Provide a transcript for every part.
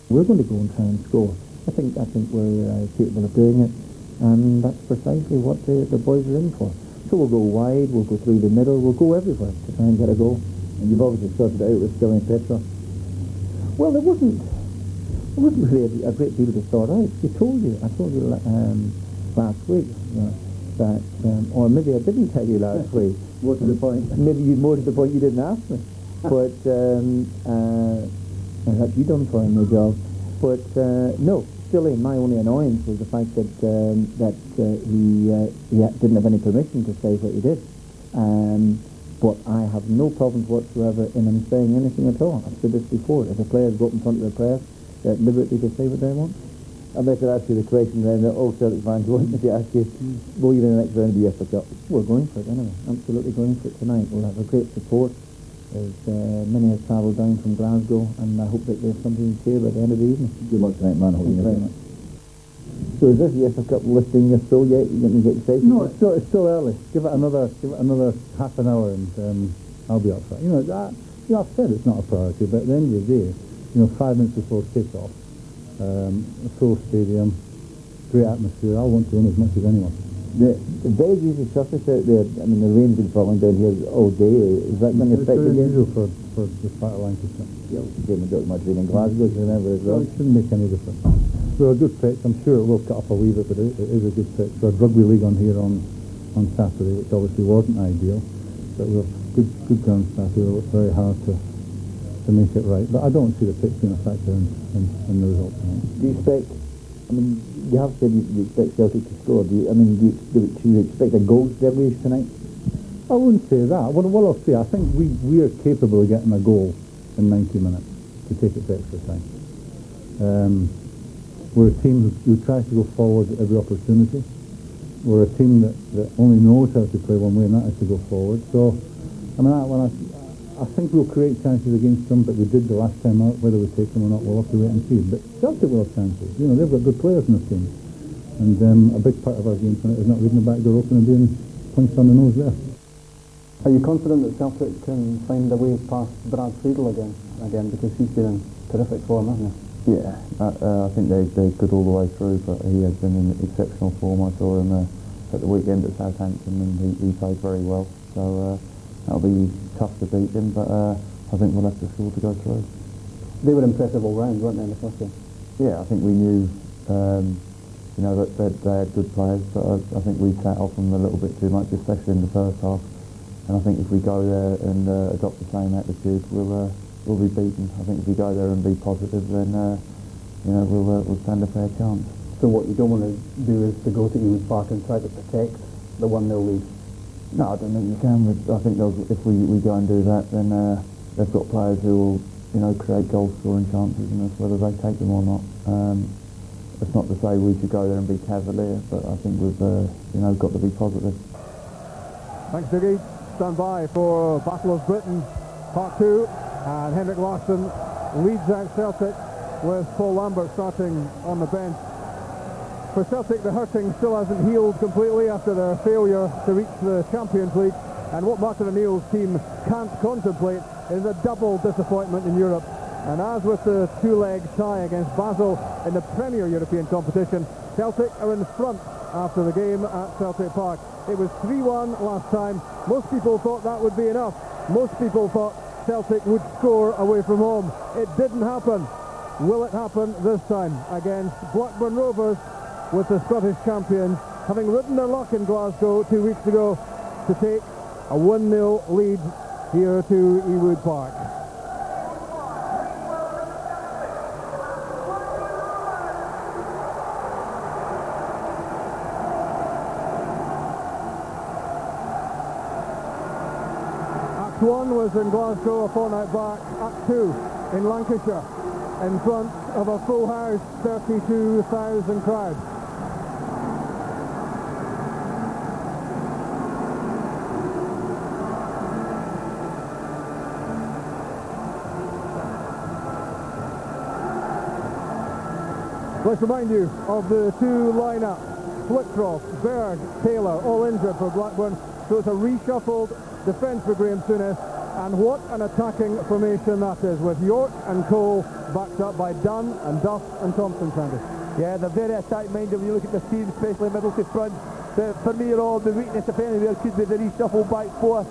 We're going to go and try and score. I think we're capable of doing it, and that's precisely what the boys are in for. So we'll go wide, we'll go through the middle, we'll go everywhere to try and get a goal. And you've obviously sorted it out with Stilian Petrov. Well, there wasn't really a great deal to sort out. I told you last week that, or maybe I didn't tell you last week. More to the point. Maybe more to the point you didn't ask me. But perhaps you done for him the job. But no, Stilian, my only annoyance was the fact that he didn't have any permission to say what he did. But I have no problems whatsoever in him saying anything at all. I've said this before. If a players go up in front of the press, they're at liberty to say what they want. I better ask you the question then that all Celtic fans want me to ask you. Will you be in the next round of the UEFA Cup? We're going for it anyway. Absolutely going for it tonight. We'll have a great support. As many have travelled down from Glasgow, and I hope that there's something to cheer by the end of the evening. Good luck tonight, man. I hope you very much. So is this UEFA Cup listing your soul yet? You getting to get excited? No, it's still early. Give it another half an hour, and I'll be up for it. I've said it's not a priority, but at the end of the day, 5 minutes before kick-off, a full stadium, great atmosphere. I want to win as much as anyone. The very easy surface out there. I mean, the rain's been falling down here all day. Is that going to affect the game? It's unusual for this part of Lancashire. Yeah, we got much rain in Glasgow, you remember as well. It shouldn't make any difference. We're a good pitch. I'm sure it will cut up a wee bit, but it is a good pitch. We had rugby league on here on Saturday, which obviously wasn't ideal. But we have good ground Saturday. We worked very hard to make it right. But I don't see the pitch being a factor in the result tonight. Do you expect? I mean, you have said you expect Celtic to score. Do you expect a goal derby tonight? I wouldn't say that. What I'll say, I think we are capable of getting a goal in 90 minutes to take it to extra time. We're a team who tries to go forward at every opportunity. We're a team that only knows how to play one way, and that is to go forward. So, I think we'll create chances against them, but we did the last time out. Whether we take them or not, we'll have to wait and see. But Celtic will have chances. They've got good players in the team. And a big part of our game tonight is not reading the back door open and being punched on the nose there. Are you confident that Celtic can find a way past Brad Friedel again? Because he's been in terrific form, hasn't he? Yeah, I think they're good all the way through, but he has been in exceptional form. I saw him at the weekend at Southampton, and he played very well. So that'll be tough to beat him, but I think we'll have to score to go through. They were impressive all round, weren't they, in the first game? Yeah, I think we knew, that they had good players, but I think we sat off them a little bit too much, especially in the first half. And I think if we go there and adopt the same attitude, we'll be beaten. I think if we go there and be positive, then we'll stand a fair chance. So what you don't want to do is to go to Ewood Park and try to protect the 1-0 lead? No, I don't think you can. I think if we go and do that, then they've got players who will create goal-scoring chances, and it's whether they take them or not. It's not to say we should go there and be cavalier, but I think we've got to be positive. Thanks, Diggy. Stand by for Battle of Britain Part 2, and Henrik Larsson leads out Celtic with Paul Lambert starting on the bench. For Celtic, the hurting still hasn't healed completely after their failure to reach the Champions League, and what Martin O'Neill's team can't contemplate is a double disappointment in Europe. And as with the two-leg tie against Basel in the Premier European competition, Celtic are in front after the game at Celtic Park. It was 3-1 last time. Most people thought that would be enough. Most people thought Celtic would score away from home. It didn't happen. Will it happen this time against Blackburn Rovers, with the Scottish champions having ridden their luck in Glasgow 2 weeks ago to take a 1-0 lead here to Ewood Park? Act 1 was in Glasgow a fortnight back. Act 2 in Lancashire, in front of a full house, 32,000 crowd. Let's remind you of the two lineups. Flitcroft, Berg, Taylor, all injured for Blackburn, so it's a reshuffled defence for Graham Souness. And what an attacking formation that is, with York and Cole backed up by Dunn and Duff and Thompson, Sandy. Yeah, they're very attack-minded when you look at the team, especially middle to front. For me, all the weakness, if anywhere, could be the reshuffle back four.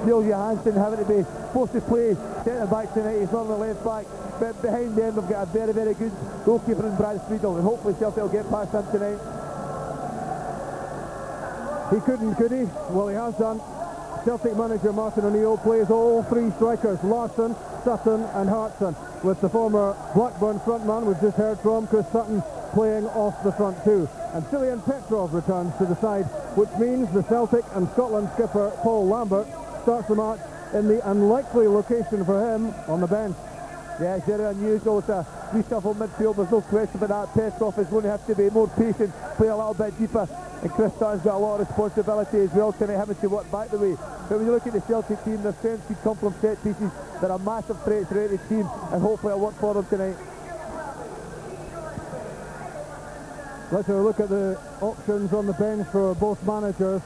Neil Johansson having to be forced to play centre-back tonight. He's on the left-back. But behind them, they've got a very, very good goalkeeper in Brad Friedel, and hopefully Celtic will get past him tonight. He couldn't, could he? Well, he has done. Celtic manager Martin O'Neill plays all three strikers, Larsson, Sutton and Hartson, with the former Blackburn frontman we've just heard from, Chris Sutton, playing off the front too. And Stilian Petrov returns to the side, which means the Celtic and Scotland skipper Paul Lambert starts the match in the unlikely location for him on the bench. Yeah, it's very unusual. It's a reshuffle midfield, there's no question about that. Petrov is going to have to be more patient, play a little bit deeper, and Chris Sutton's got a lot of responsibility as well tonight, having to work back the way. But when you look at the Celtic team, their strengths could come from set pieces. There are massive threats throughout the team, and hopefully it'll work for them tonight. Let's have a look at the options on the bench for both managers.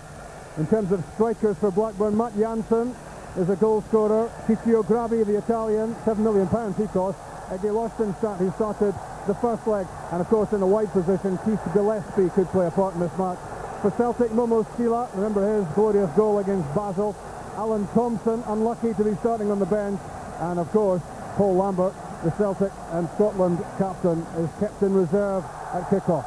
In terms of strikers for Blackburn, Matt Janssen is a goal scorer. Ciccio Grabi, the Italian, £7 million he cost. Eddie Larsson who started the first leg. And of course in the wide position, Keith Gillespie could play a part in this match. For Celtic, Momo Stila, remember his glorious goal against Basel. Alan Thompson, unlucky to be starting on the bench. And of course, Paul Lambert, the Celtic and Scotland captain, is kept in reserve at kick-off.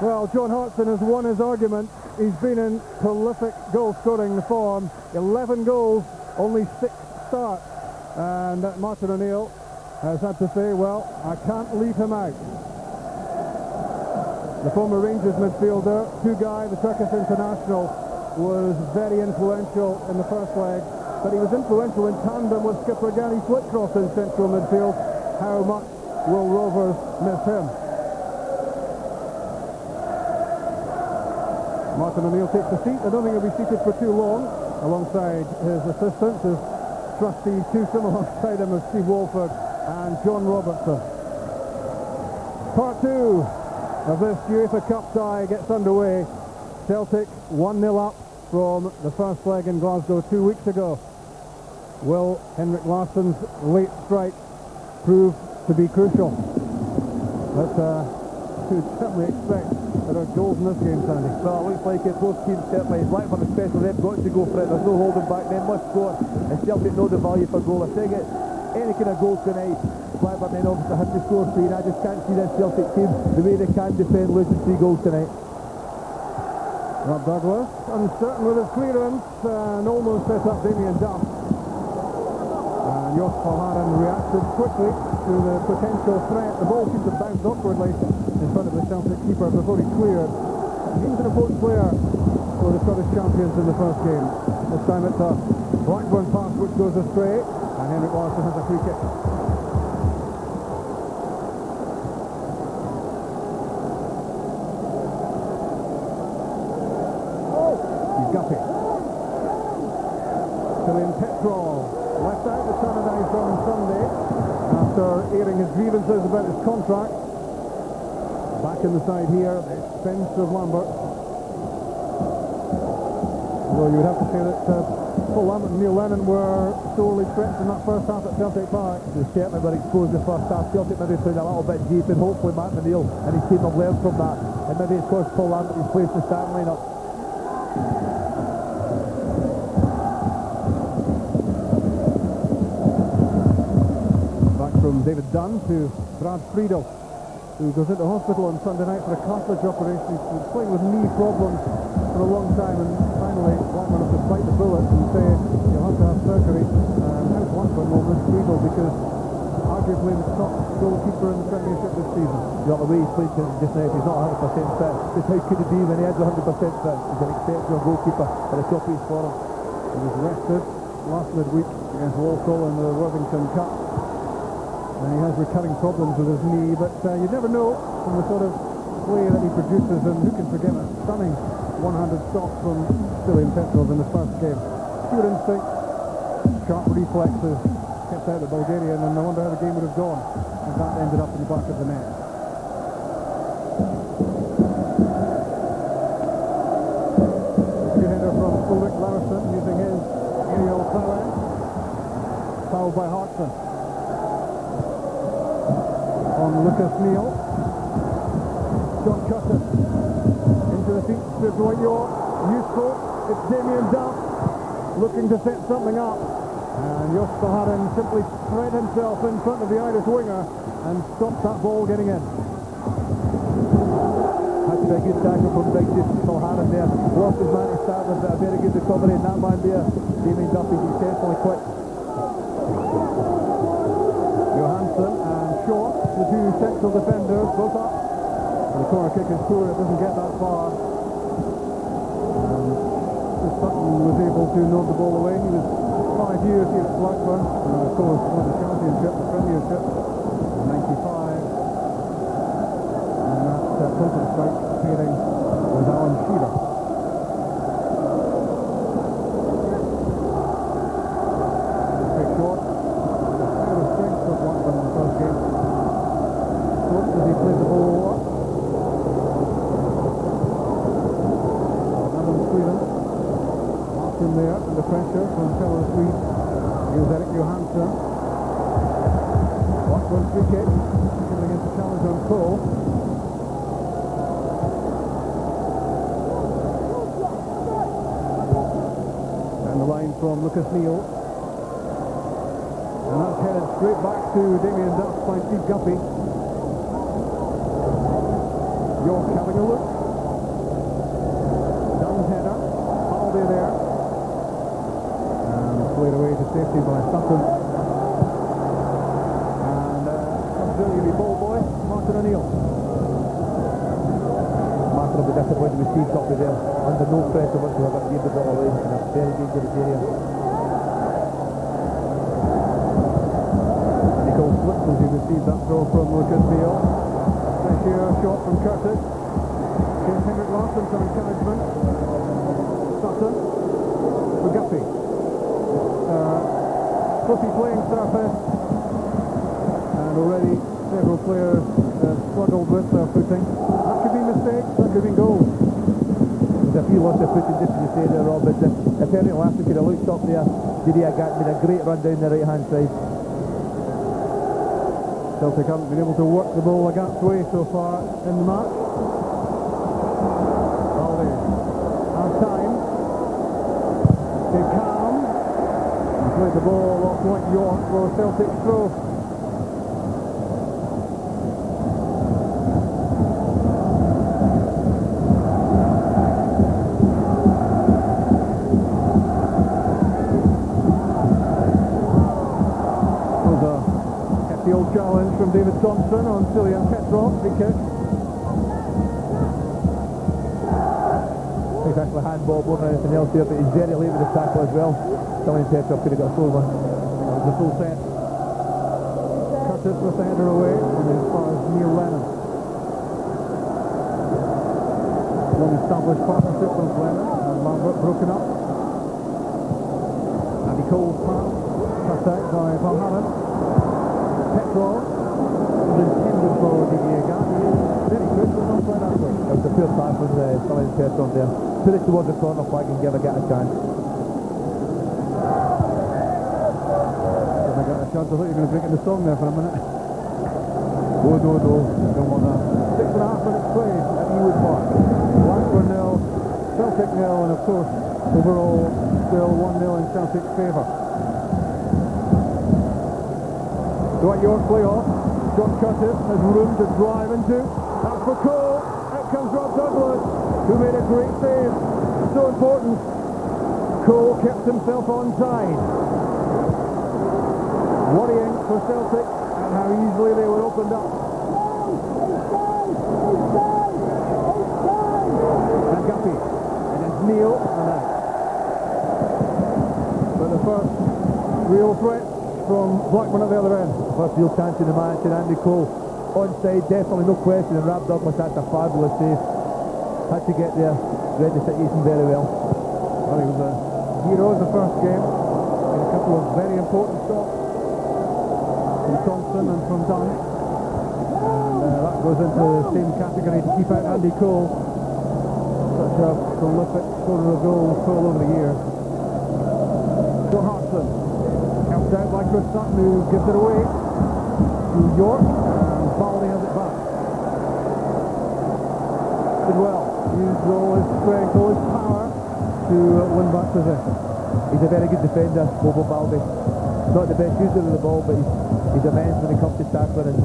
Well, John Hartson has won his argument. He's been in prolific goal-scoring form. 11 goals, only 6 starts. And Martin O'Neill has had to say, well, I can't leave him out. The former Rangers midfielder, Tugay, the Turkish international, was very influential in the first leg, but he was influential in tandem with skipper Gary Flitcroft in central midfield. How much will Rovers miss him? Martin O'Neill takes a seat. I don't think he'll be seated for too long, alongside his assistants, his trusty twosome alongside him of Steve Walford and John Robertson. Part 2 of this UEFA Cup tie gets underway. Celtic 1-0 up from the first leg in Glasgow 2 weeks ago. Will Henrik Larsson's late strike prove to be crucial? Let's certainly expect there are goals in this game, Sandy. Well, it looks like it. Both teams certainly, Blackburn especially, they've got to go for it. There's no holding back. They must score. And Celtic know the value for goal. If they get any kind of goal tonight, Blackburn then obviously have to score 3. And I just can't see this Celtic team the way they can defend losing 3 goals tonight. Rob Douglas, uncertain with his clearance, and almost set up Damien Duff. And Joos Valgaeren reacted quickly to the potential threat. The ball seemed to bounce awkwardly in front of the Celtic keeper before he cleared. He was an important player for the Scottish champions in the first game. This time it's a Blackburn pass which goes astray, and Henrik Larsson has a free kick. Guppy. Stilian Petrov left out the Tannadice on Sunday after airing his grievances about his contract. Back in the side here at the expense of Lambert. Although you would have to say that Paul Lambert and Neil Lennon were sorely stretched in that first half at Celtic Park. They certainly were exposed the first half. Celtic maybe played a little bit deep, and hopefully Martin O'Neill and his team have learned from that. And maybe it's cost Paul Lambert his place in the starting line-up. From David Dunn to Brad Friedel, who goes into hospital on Sunday night for a cartilage operation. He's been playing with knee problems for a long time, and finally Blackburn have to bite the bullet and say you'll have to have surgery. And how Blackburn will miss Friedel, because arguably the top goalkeeper in the Premiership this season. You know, the way he's played just now, if he's not 100% fit, just how could he be when he is 100% fit? He's an exceptional goalkeeper at the top of his form. He was rested last midweek against Walsall in the Worthington Cup. And he has recurring problems with his knee, but you never know from the sort of play that he produces, and who can forget a stunning one-handed stop from Stilian Petrov in the first game. Pure instinct, sharp reflexes, kept out the Bulgarian, and I wonder how the game would have gone if that ended up in the back of the net. Good header from Ulrik Laursen using his fouled by Hartson. On Lucas Neal. John Curtis. Into the feet, to Dwight York. Useful. It's Damien Duff looking to set something up. And Joos Valgaeren simply spread himself in front of the Irish winger and stopped that ball getting in. That's a good tackle from Big Joos Valgaeren there. Lost his man to start with a very good recovery, and that man there, Damien Duff, is exceptionally quick. Johansson and Short, the two central defenders, both up. And the corner kick is poor, it doesn't get that far. Sutton was able to nod the ball away. He was 5 years here at Blackburn, and of course won the championship, the premiership, in 95. And that total strike pairing was Alan Shearer. Very short. The kind of strength of Blackburn in the first game. Short as he played the ball over. Adam Sweden. In there, under pressure from fellow Swede. Here's Erik Johansson. Blackburn free kick. Coming against the challenge on Cole. And the line from Lucas Neal. And that's headed straight back to Damien Duff by Steve Guppy. York having a look. Dunn's header. Balde there. Played away to safety by Sutton. And auxiliary ball boy, Martin O'Neill. Martin will be disappointed with Steve Guppy there. Under no pressure whatsoever, gave the ball away in a very dangerous area. Nicole slipped as he received that throw from Lucas Neal. Fresh here, shot from Curtis. Here's Henrik Larsson for encouragement. Sutton for Guppy. Fluffy playing surface, and already several players struggled with their footing. That could be mistakes, that could be goals. There's a few lost their footing, just to say there, Rob, but if Henrik Larsson could have looked up there, Didier Agathe made a great run down the right hand side. Celtic haven't been able to work the ball Agathe's way so far in the match. Balde, half time. Stay calm. Played the ball off Dwight York for Celtic throw. Was a hefty old challenge from David Thompson on Stilian Petrov, free kick. He's actually handball more than anything else here, but he's very late with the tackle as well. Stilian Petrov could have got a full one. That was a full set. Curtis with the header away, and as far as Neil Lennon. Long-established partnership with Lennon and Lambert broken up. Andy Cole's pass, cut out by Valgaeren. Petrov was intended for Didier Agathe. Very good, but not quite that way. It was a poor pass from Stilian Petrov there. Put it towards the corner flag and give Agathe a chance. I got a chance. I thought you were going to break in the song there for a minute. Oh, no, don't want that. 6.5 minutes played at Ewood Park. Blackburn 0, Celtic 0, and of course, overall, still 1-0 in Celtic's favour. Dwight York play off. John Curtis has room to drive into. That's for Cole. Out comes Rob Douglas, who made a great save. So important. Cole kept himself onside. Worrying for Celtic and how easily they were opened up. And Guppy. And it's Neal and out. But the first real threat from Blackburn at the other end. First real chance in the match, and Andy Cole onside, definitely no question, and Rob Douglas, that's a fabulous save. Had to get there, read the situation very well. Well, he was a hero in the first game. In a couple of very important stops from Thompson and from Dunn. And that goes into the same category to keep out Andy Cole. Such a prolific scorer of goals all over the years. So Hartson helped out by Chris Sutton, who gives it away to York, and Balde has it back. Did well. Used all his strength, all his power to win back possession. He's a very good defender, Bobo Balde. Not the best user of the ball, but he's immense when it comes to tackling and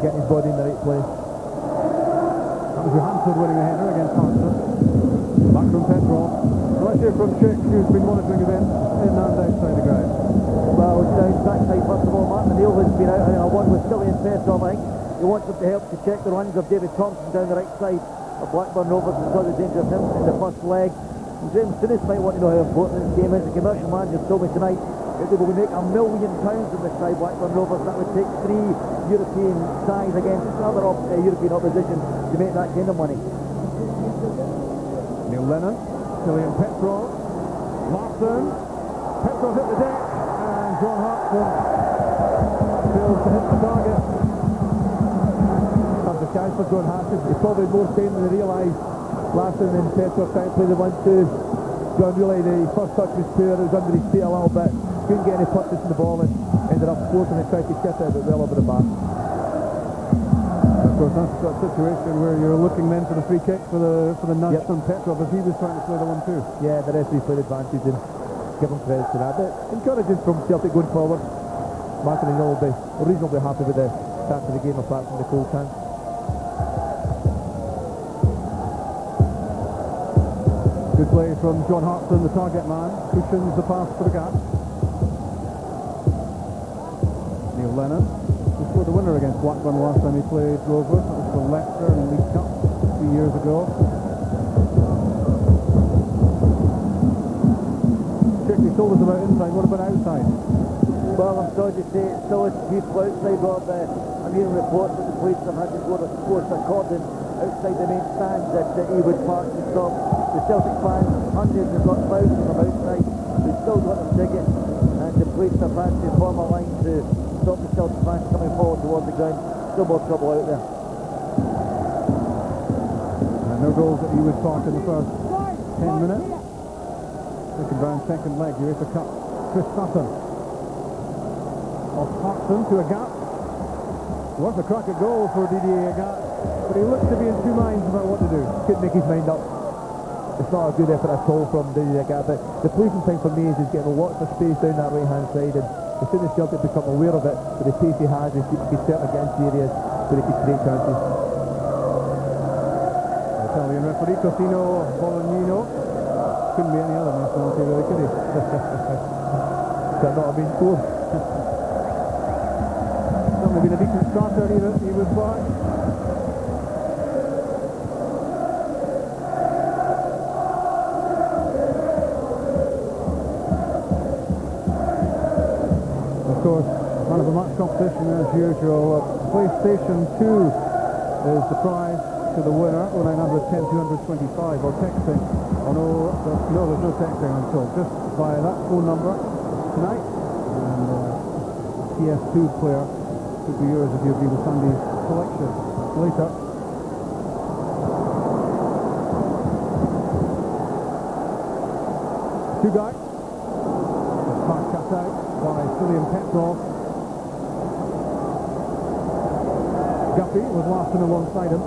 getting his body in the right place. That was Johansson winning a header against Hartson. Back from Petrov. Let's hear from Chick, who's been monitoring events in and outside the ground. Well, it's down backside first of all. Martin Neal's been out having a word with Stilian Petrov, I think. He wants him to help to check the runs of David Thompson down the right side of Blackburn Rovers and saw the danger of him in the first leg. And James Dennis might want to know how important this game is. The commercial manager told me tonight that they will make £1 million from this side, Blackburn Rovers. That would take 3 European sides against other European opposition to make that kind of money. Neil Lennon, Stilian Petrov, Larsson. Petrov hit the deck, and John Hartson fails to hit the target. That's a chance for John Hartson. He's probably more time than he realised. Larsson and Petrov trying to play the 1-2. John really, the first touch was poor, it was under his feet a little bit. Couldn't get any purchase in the ball and ended up forcing and tried to chip it, but well over the bar. Of course, that's that situation where you're looking then for the free kick for the nudge from Petrov as he was trying to play the 1-2. Yeah, the referee played advantage and give him credit for that. But encouraging from Celtic going forward. Martin and will be reasonably happy with the start of the game apart from the cold chance. Good play from John Hartson, the target man, cushions the pass for the gap. Neil Lennon, who scored the winner against Blackburn last time he played Rovers. That was for Leicester in the League Cup 3 years ago. Chick, you told us about inside, what about outside? Well, I'm sorry to say it's still a beautiful outside, Rob. I'm hearing reports that the police have had to go to force a cordon outside the main stands at Ewood Park to stop the Celtic fans. Hundreds, if not thousands, from outside who still got their tickets, and the police have had to form a line to stop the Celtic fans coming forward towards the ground. Still more trouble out there. And no goals at Ewood Park in the first 10 minutes. Second round, second leg, UEFA Cup. Chris Sutton off Hartson to Agathe. Was a crack at goal for Didier Agathe, but he looks to be in two minds about what to do. Couldn't make his mind up. It's not a good effort at all from Didier Agathe. The pleasing thing for me is he's getting lots of space down that right hand side, and as soon as Celtic become aware of it, with the pace he has, he can certainly get into areas where he could create chances. Italian referee Cosino Bolognino. Couldn't be any other nationality really, could he? Could not have been scored. Certainly been a decent starter here at Ewood Park. Of course, man of the match competition as usual. PlayStation 2 is the prize to the winner. 0910 225 or texting. Oh no, there's no texting, I'm told. Just via that phone number tonight. And PS2 player could be yours if you agree with Sunday's collection later. Two guys. This pass cut out by Stilian Petrov. Guppy with Larsson alongside him.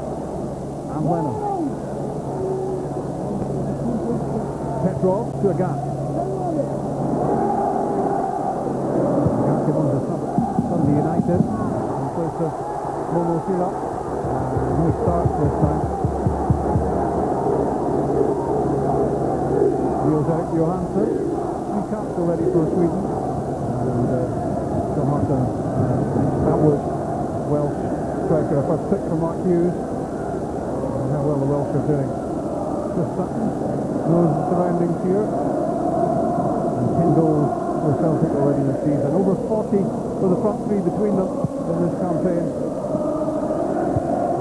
And Lennon. Petrov to Agathe. Agathe came on to Sunday United in place of Momo Sira. And he starts this time. Wheels out Johansson. 3 caps already for Sweden. And John Hartson, Ewood, Welsh striker, a first pick from Mark Hughes. And how well the Welsh are doing. Chris Sutton knows the surroundings here. And 10 goals for Celtic already this season. Over 40 for the front three between them in this campaign.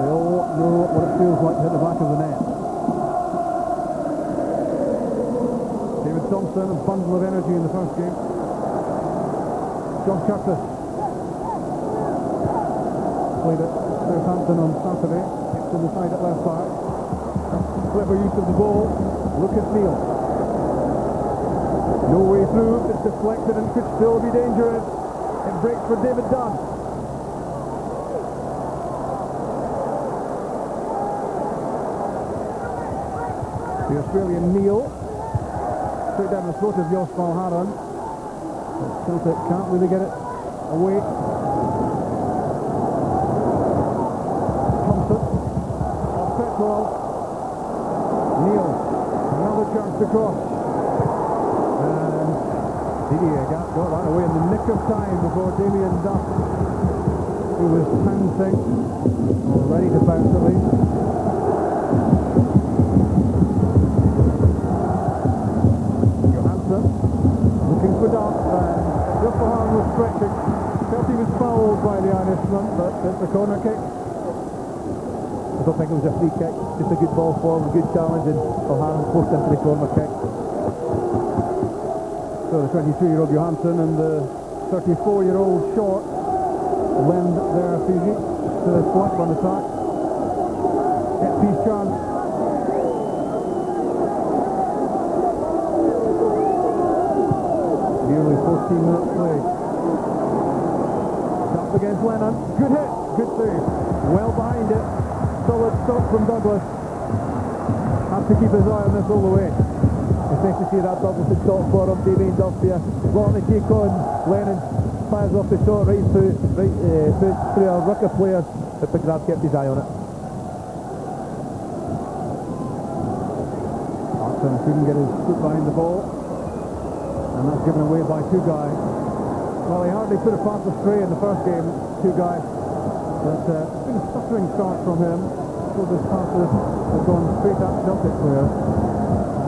They all know what it feels like to hit the back of the net. David Thompson, a bundle of energy in the first game. John Curtis played at Southampton on Saturday. Kept in the side at left back. Clever use of the ball. Lucas Neal. No way through. It's deflected and could still be dangerous. break for David Dunn. The Australian Neil. Straight down the throat of Joos Valgaeren. Celtic can't really get it away. Thompson. Off Petrov. Neil. Another chance to cross. And Didier Agathe got that away in the nick of time before Damien Duff, who was panting, or ready to bounce at least. Johansson looking for Duff, and Joos Valgaeren was stretching. Felt he was fouled by the Irishman, but it's a corner kick. I don't think it was a free kick, just a good ball forward, a good challenge, and Valgaeren forced into the corner kick. So the 23-year-old Johansson and the 34-year-old Short lend their physique to this Blackburn attack. Set piece chance. Nearly 14 minutes played. Up against Lennon. Good hit, good save. Well behind it. Solid stop from Douglas. Has to keep his eye on this all the way. It's nice to see that Douglas at top bottom, Damien Duff here. Long the kick on, Lennon fires off the shot right through a rucker player, but McNamara kept his eye on it. Hartson couldn't get his foot behind the ball, and that's given away by two guys. Well, he hardly put a pass astray in the first game, two guys, but it's been a stuttering start from him. So this passes have gone straight at Celtic players.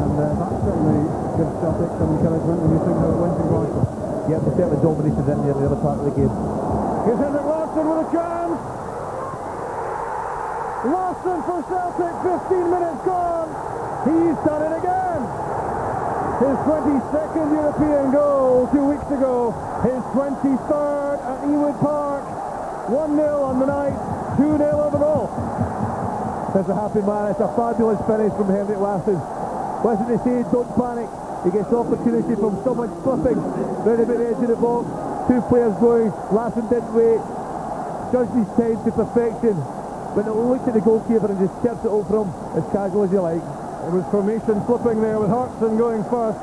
And that certainly gives Celtic some encouragement when you think how it went in Glasgow. Yeah, they certainly dominated in the other part of the game. Here's Henrik Larsson with a chance. Larsson for Celtic, 15 minutes gone. He's done it again. His 22nd European goal 2 weeks ago. His 23rd at Ewood Park. 1-0 on the night, 2-0 overall. There's a happy man. It's a fabulous finish from Henrik Larsson. Listen to say, don't panic. He gets opportunity from someone slipping round about the edge of the box. Two players going. Larsson didn't wait. Judged his time to perfection. When it looked at the goalkeeper and just tipped it over him as casual as you like. It was formation flipping there with Hartson going first,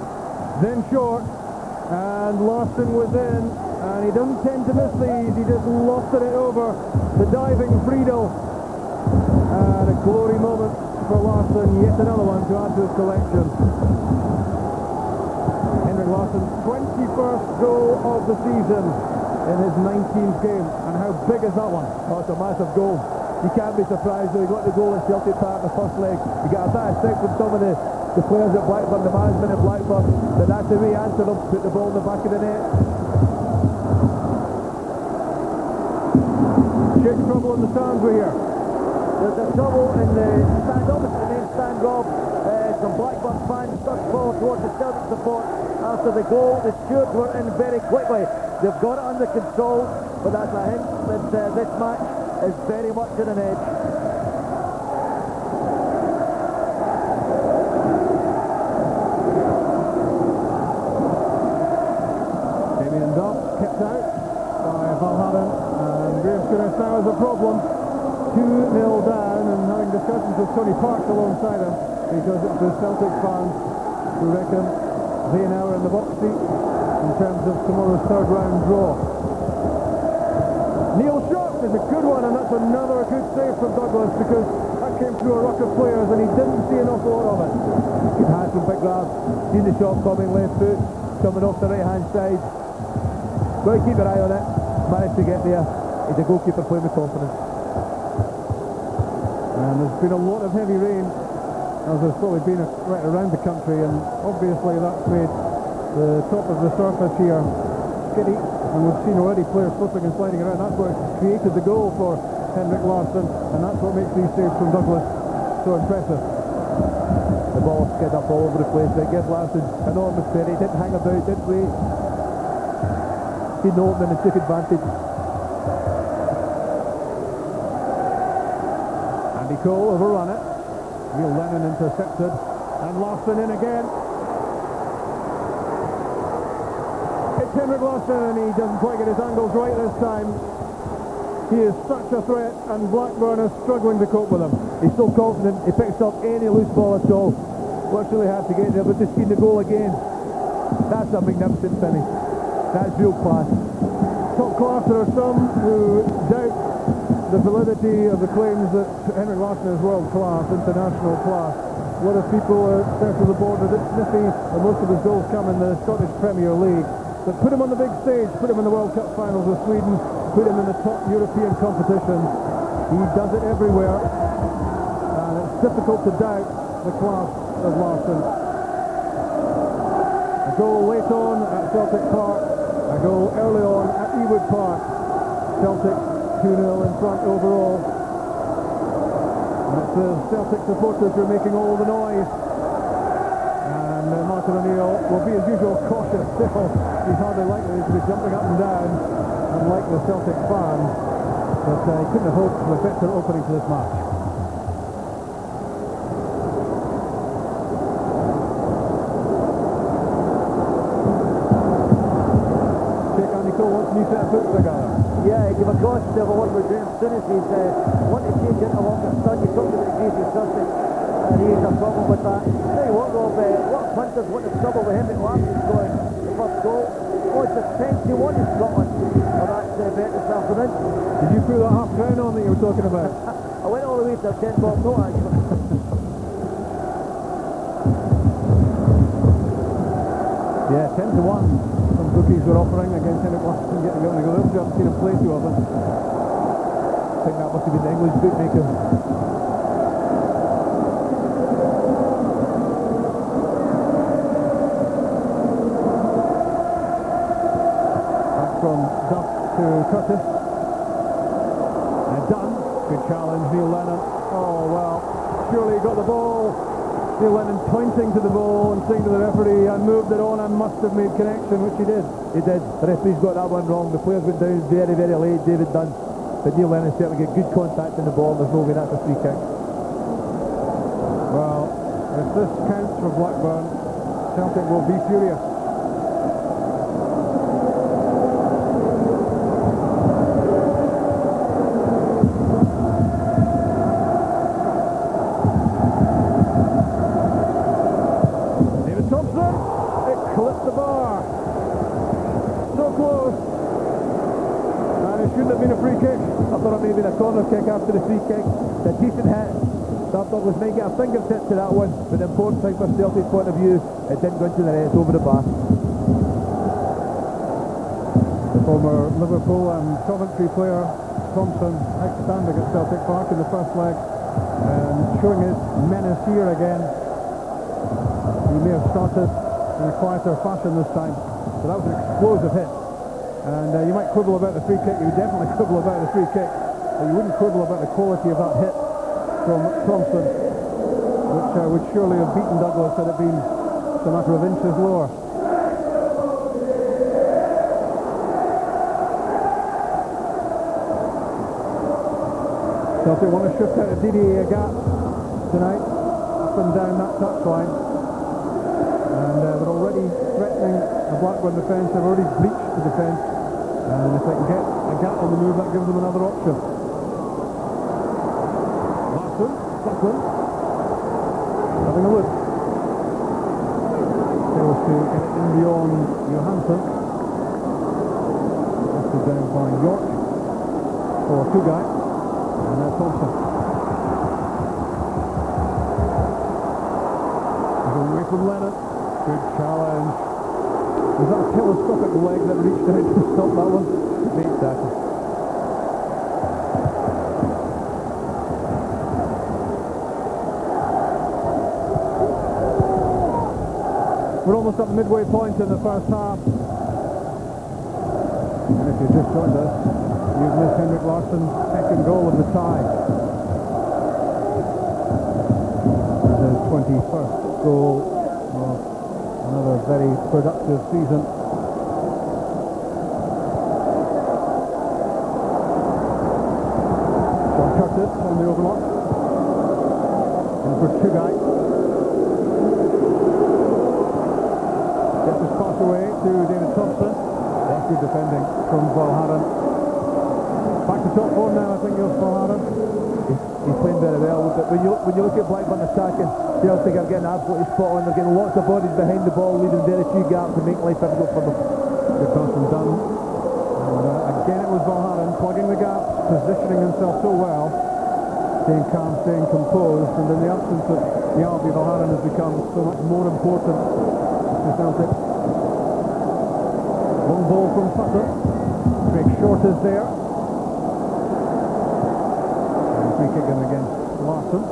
then Short, and Larsson was in, and he doesn't tend to miss these. He just lofted it over the diving Friedel. And a glory moment for Larsson, yet another one to add to his collection. Henrik Larsson's 21st goal of the season in his 19th game. And how big is that one? Oh, it's a massive goal. You can't be surprised though. He got the goal in Celtic Park in the first leg. You got a bit of stick from some of the players at Blackburn, the management at Blackburn, but that's the way he answered them, put the ball in the back of the net. Shit trouble in the stands we hear. There's a trouble in the stand opposite the main stand, Rob. Some Blackburn fans stuck forward towards the Celtic support after the goal. The stewards were in very quickly. They've got it under control, but that's a hint that this match is very much in an edge. Damien Duff kept out by Valgaeren, and Graves now has a problem. 2-0 down, and having discussions with Tony Parks alongside him, because it's the Celtic fans who reckon they now are in the box seat in terms of tomorrow's third round draw. Neil Shot is a good one, and that's another good save from Douglas, because that came through a ruck of players and he didn't see an awful lot of it. Good hands from Big Grab. Seen the shot coming, left foot coming off the right hand side. Got to keep your eye on it. Managed to get there. He's a goalkeeper playing with confidence. And there's been a lot of heavy rain, as there's probably been right around the country, and obviously that's made the top of the surface here skiddy, and we've seen already players slipping and sliding around. That's what created the goal for Henrik Larsson, and that's what makes these saves from Douglas so impressive. The ball skid up all over the place, but it gives Larsson enormous credit. Didn't hang about, didn't wait. Seen the opening and took advantage. Cole overrun it. Neil Lennon intercepted, and Larsson in again. It Henrik Larsson, and he doesn't quite get his angles right this time. He is such a threat, and Blackburn is struggling to cope with him. He's still confident. He picks up any loose ball at all. Works really hard to get there, but just seen the goal again. That's a magnificent finish. That's real class. Top class. There are some who doubt the validity of the claims that Henrik Larsson is world class, international class. A lot of people south of the border that sniffy, and most of his goals come in the Scottish Premier League. But put him on the big stage, put him in the World Cup finals with Sweden, put him in the top European competitions. He does it everywhere, and it's difficult to doubt the class of Larsson. A goal late on at Celtic Park, a goal early on at Ewood Park. Celtic 2-0 in front overall. And it's the Celtic supporters who are making all the noise. And Martin O'Neill will be as usual cautious still. He's hardly likely to be jumping up and down, unlike the Celtic fans. But he couldn't have hoped for a better opening to this match. Wants a new set of boots together. Yeah, he came across to have a word with Graham soon as he's wanted to change into longer stud. You talked about the Greece of Sutton, and he has a problem with that. Tell you what, Rob, what punters want to trouble with Henrik Larsson scoring the first goal? Oh, it's a 10-1 in Scotland for that bet this afternoon. Did you feel that half crown on that you were talking about? I went all the way to a 10-bob note, actually. Yeah, 10-1. Bookies were offering against Henrik Larsson getting going to go. You haven't seen him play too often. I think that must have been the English bookmaker. Back from Duff to Curtis. And done. Good challenge, Neil Lennon. Oh well, surely he got the ball. Neil Lennon pointing to the ball and saying to the referee, I moved it on, I must have made connection, which he did. He did. The referee's got that one wrong. The players went down very, very late, David Dunn. But Neil Lennon certainly get good contact in the ball. There's no way that's a free kick. Well, if this counts for Blackburn, Celtic will be furious. Maybe a corner kick after the free kick. It's a decent hit. Sam Douglas might get a fingertip to that one, but the important thing from Celtic's point of view, it didn't go into the net, it's over the bar. The former Liverpool and Coventry player Thompson outstanding at Celtic Park in the first leg, and showing his menace here again. He may have started in a quieter fashion this time, but that was an explosive hit. And you might quibble about the free kick, you would definitely quibble about the free kick, but you wouldn't quibble about the quality of that hit from Thompson, which would surely have beaten Douglas had it been just a matter of inches lower. Celtic want to shift out of Didier Agathe tonight, up and down that touchline, and they're already threatening the Blackburn defence. They've already breached the defence, and if they can get Agathe on the move, that gives them another option. Larsson, Sutton, having a look. Fails to get it in beyond Johansson. Lifted down by York for Tugai, and now Thompson. Away from Lennon. Good challenge. Was that a telescopic leg that reached out to stop that one? Great tackle. We're almost at the midway point in the first half. And if you've just joined us, you've missed Henrik Larsson's second goal of the tie. His 21st goal of another very productive season. John Curtis on the overlock. And for Tugai. Gets his pass away to David Thompson. That's good defending from Valgaeren. Back to top form now, I think, Joos Valgaeren. He's playing very well, but when you look at Blackburn attacking, Celtic are getting absolutely spot on. They're getting lots of bodies behind the ball, leaving very few gaps to make life difficult for them. Good pass from Dunn. And again it was Valgaeren plugging the gap, positioning himself so well, staying calm, staying composed, and in the absence of Dianbobo, Valgaeren has become so much more important to Celtic. Long ball from Sutton. Craig Short is there. And free kick in against Larsson.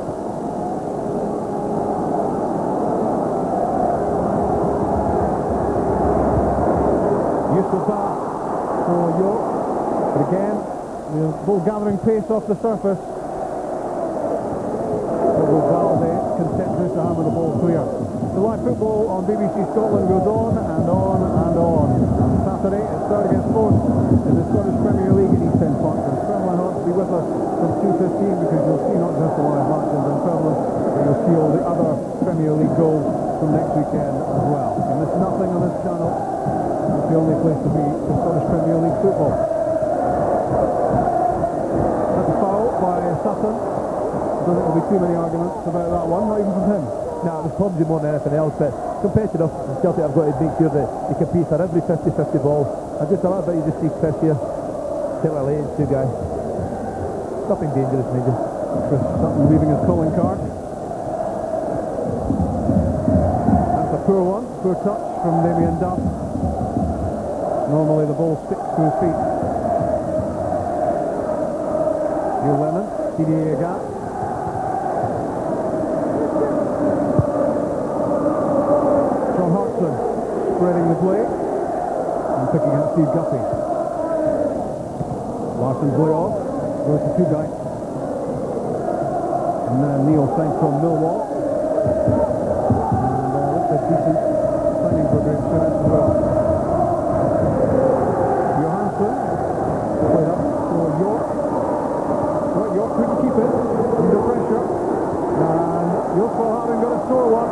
Useful pass for York. But again, the ball gathering pace off the surface. Ewood Park content to hammer the ball clear. The live football on BBC Scotland goes on and on and on. On Saturday, it's third against fourth in the Scottish Premier League at East End Park. And Trevor Hunt will be with us from 2:15 because you'll see not just the live matches and Trevor, but you'll see all the other Premier League goals from next weekend as well. You miss nothing on this channel. It's the only place to be for Scottish Premier League football. That's a foul by Sutton. I don't think there'll be too many arguments about that one, not even from him. Nah, it was probably more than anything else, but competitive. Celtic have got to make sure that they compete for every 50-50 ball. And just a little bit, you just see Chris here. Taylor Lane, two guys. Nothing dangerous, major. Chris Sutton leaving his calling card. That's a poor one, poor touch from Damien Duff. Normally the ball sticks to his feet. Lennon, Didier Agathe. Hartson spreading the play and picking out Steve Guppy. Larsson play off, goes to Tugai. And then Neil Sainz from Millwall. And looks a decent signing for Graham Souness as well. Johansson played up for York. But York couldn't keep it under pressure. And Joos Valgaeren got a sore one.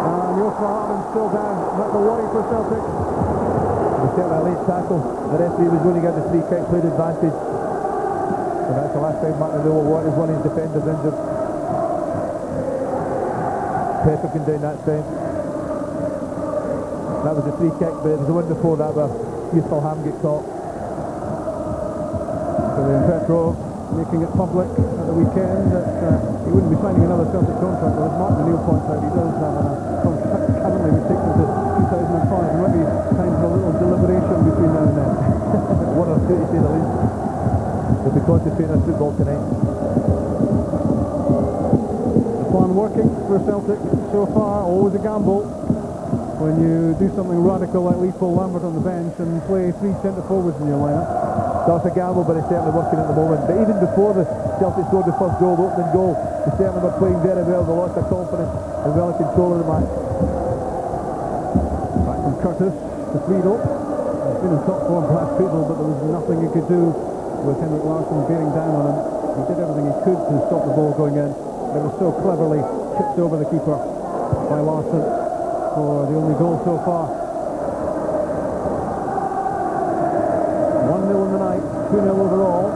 And Joos Valgaeren still down. That's a worry for Celtic. He set that late tackle. The referee was going to get the free kick, played advantage. And that's the last time McNamara wanted one of his defenders injured. Petrov came down that time. That was a free kick, but it was the one before that where Stilian Petrov get caught. Stilian Petrov making it public at the weekend that he wouldn't be signing another Celtic contract, but as Mark O'Neill points out, he does have a contract currently which takes him to 2005, and maybe time for a little deliberation between now and then. One or two to say the least. They'll be concentrating on football tonight. The plan working for Celtic so far, always a gamble when you do something radical like leave Paul Lambert on the bench and play three centre forwards in your lineup. That's a gamble, but it's certainly working at the moment. But even before the Celtic scored the first goal, the opening goal, they certainly were playing very well, with lots of confidence and well in control of the match. Back from Curtis to Friedel. He's been in top form past Friedel, but there was nothing he could do with Henrik Larsson bearing down on him. He did everything he could to stop the ball going in. It was so cleverly chipped over the keeper by Larsson for the only goal so far. 1-0 in the night, 2-0 overall.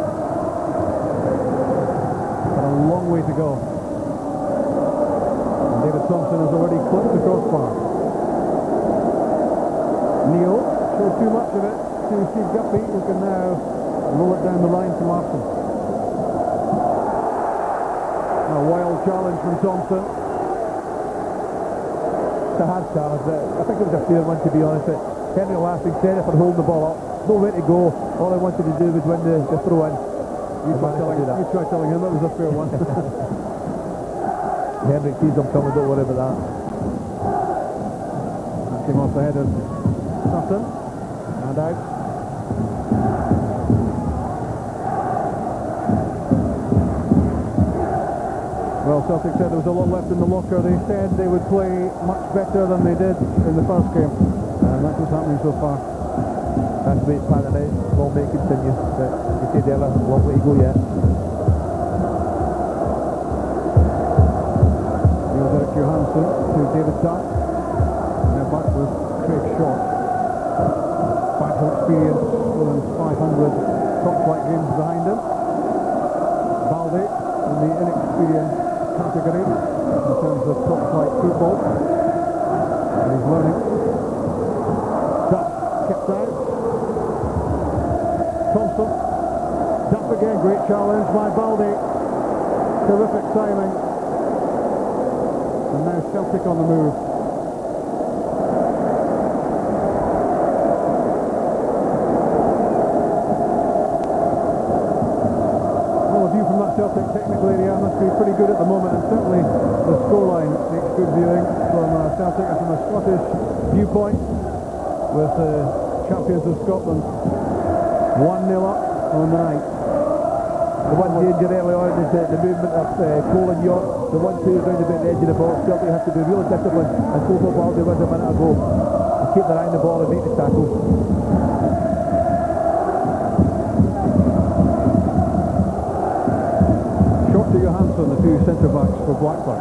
But a long way to go. And David Thompson has already clipped the crossbar. Neil showed too much of it to Steve Guppy, who can now roll it down the line to Larsson. A wild challenge from Thompson. It's a hard challenge. I think it was a fair one, to be honest. Henrik Larsson said it for holding the ball up. Nowhere to go. All I wanted to do was win the throw in. You try telling him that was a fair one. Henrik sees him coming, don't worry about that. That came off the head of Sutton. And out. Well, Celtic said there was a lot left in the locker. They said they would play much better than they did in the first game. And that's what's happening so far. That's the way it's planning out. Ball may continue, but you said earlier, a long way to go yet. Here's Ulrik Laursen to David Duff. And now back with Craig Short. Vital experience, more than 500 top flight games behind him. Balde in the inexperienced category in terms of top flight football. And he's learning. Duff kept out. Thompson. Duff again, great challenge by Balde. Terrific timing. And now Celtic on the move. Celtic technical area must be pretty good at the moment, and certainly the scoreline makes good viewing from Celtic and from a Scottish viewpoint, with the champions of Scotland 1-0 up on the night. The one danger early on is the movement of Cole and York. The 1-2 round about the edge of the box. Celtic have to be really disciplined, and Ewood Park was a minute ago, and keep their eye on the ball and make the tackle. Hartson, the two centre-backs for Blackburn.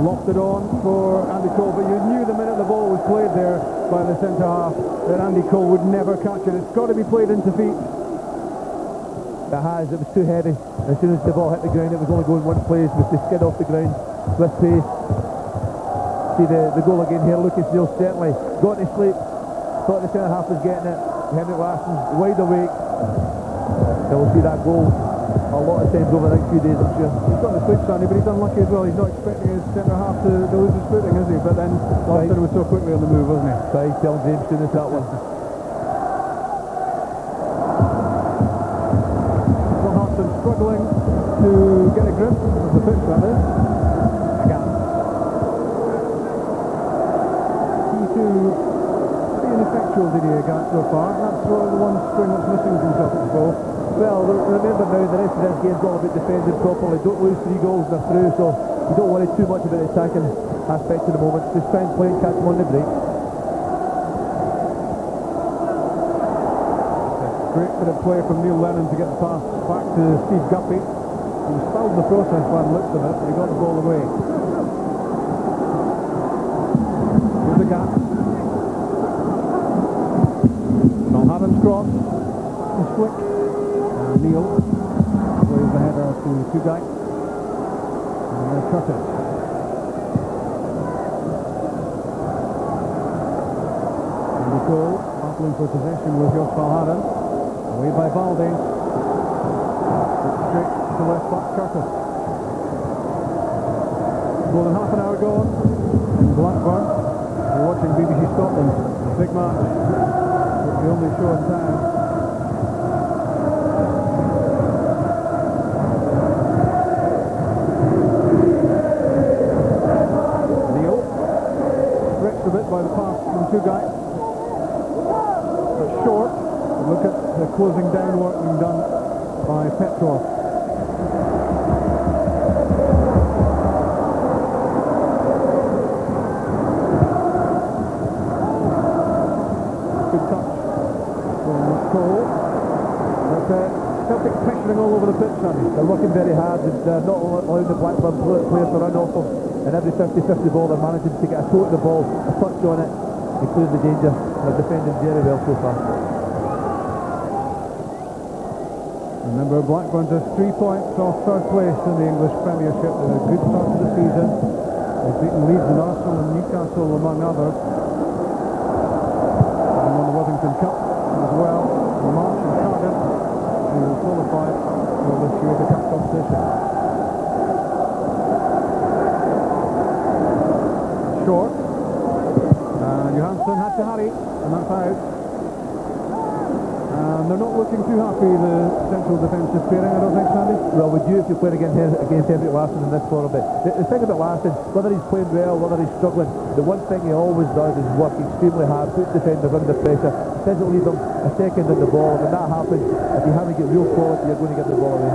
Locked it on for Andy Cole, but you knew the minute the ball was played there by the centre-half that Andy Cole would never catch it. It's got to be played into feet. It was too heavy. As soon as the ball hit the ground, it was only going one place, with the skid off the ground, with pace. See the goal again here, Lucas Neal certainly got to sleep, thought the centre-half was getting it. Henrik Larsson wide awake. So we'll see that goal a lot of times over the next few days, I'm sure. He's got the switch, Sandy, but he's unlucky as well. He's not expecting his centre-half to lose his footing, is he? But then Larsson was so quickly on the move, wasn't he? So he's telling James soon as that one. Well, Hartson struggling to get a grip of the pitch, that is. Again. Key to being effectual, Didier Agathe so far. That's the one string that's missing from Celtic's goal. Well, remember now, the rest of this game's all about defending properly. Don't lose 3 goals in a through, so you don't worry too much about the attacking aspect at the moment. Just try and play and catch them on the break. Great bit of play from Neil Lennon to get the pass back to Steve Guppy. He was fouled in the process by the looks of it, but he got the ball away. Here's the gap. Valgaeren's cross. The flick. Neil plays the header to Tugay, and now Curtis. Andy Cole battling for possession with Joos Valgaeren, away by Balde, straight to left back Curtis. More than half an hour gone in Blackburn. You're watching BBC Scotland, a big match, the only show in town. By the pass from Tugay, but short. Look at the closing down work being done by Petrov. Good touch from Cole. But Celtic pressuring all over the pitch, Sandy. They're working very hard, and not allowing the Blackburn players to run off them. And every 50-50 ball they're managing to get a toe at the ball, a touch on it, and clear the danger. They're defending very well so far. Remember, Blackburn just 3 points off third place in the English Premiership. They had a good start to the season. They've beaten Leeds and Arsenal and Newcastle, among others. And won the Worthington Cup as well in March in Cardiff. They will qualify for this UEFA Cup competition. Short, and Johansson had to hurry, and that's out. And they're not looking too happy, the central defensive pairing, I don't think, Sandy? Well, we do if you play against Henrik Larsson in this for a bit. The thing about Larsson, whether he's playing well, whether he's struggling, the one thing he always does is work extremely hard, put defenders under pressure, doesn't leave them a second on the ball. And when that happens, if you haven't got real quality, you're going to get the ball away.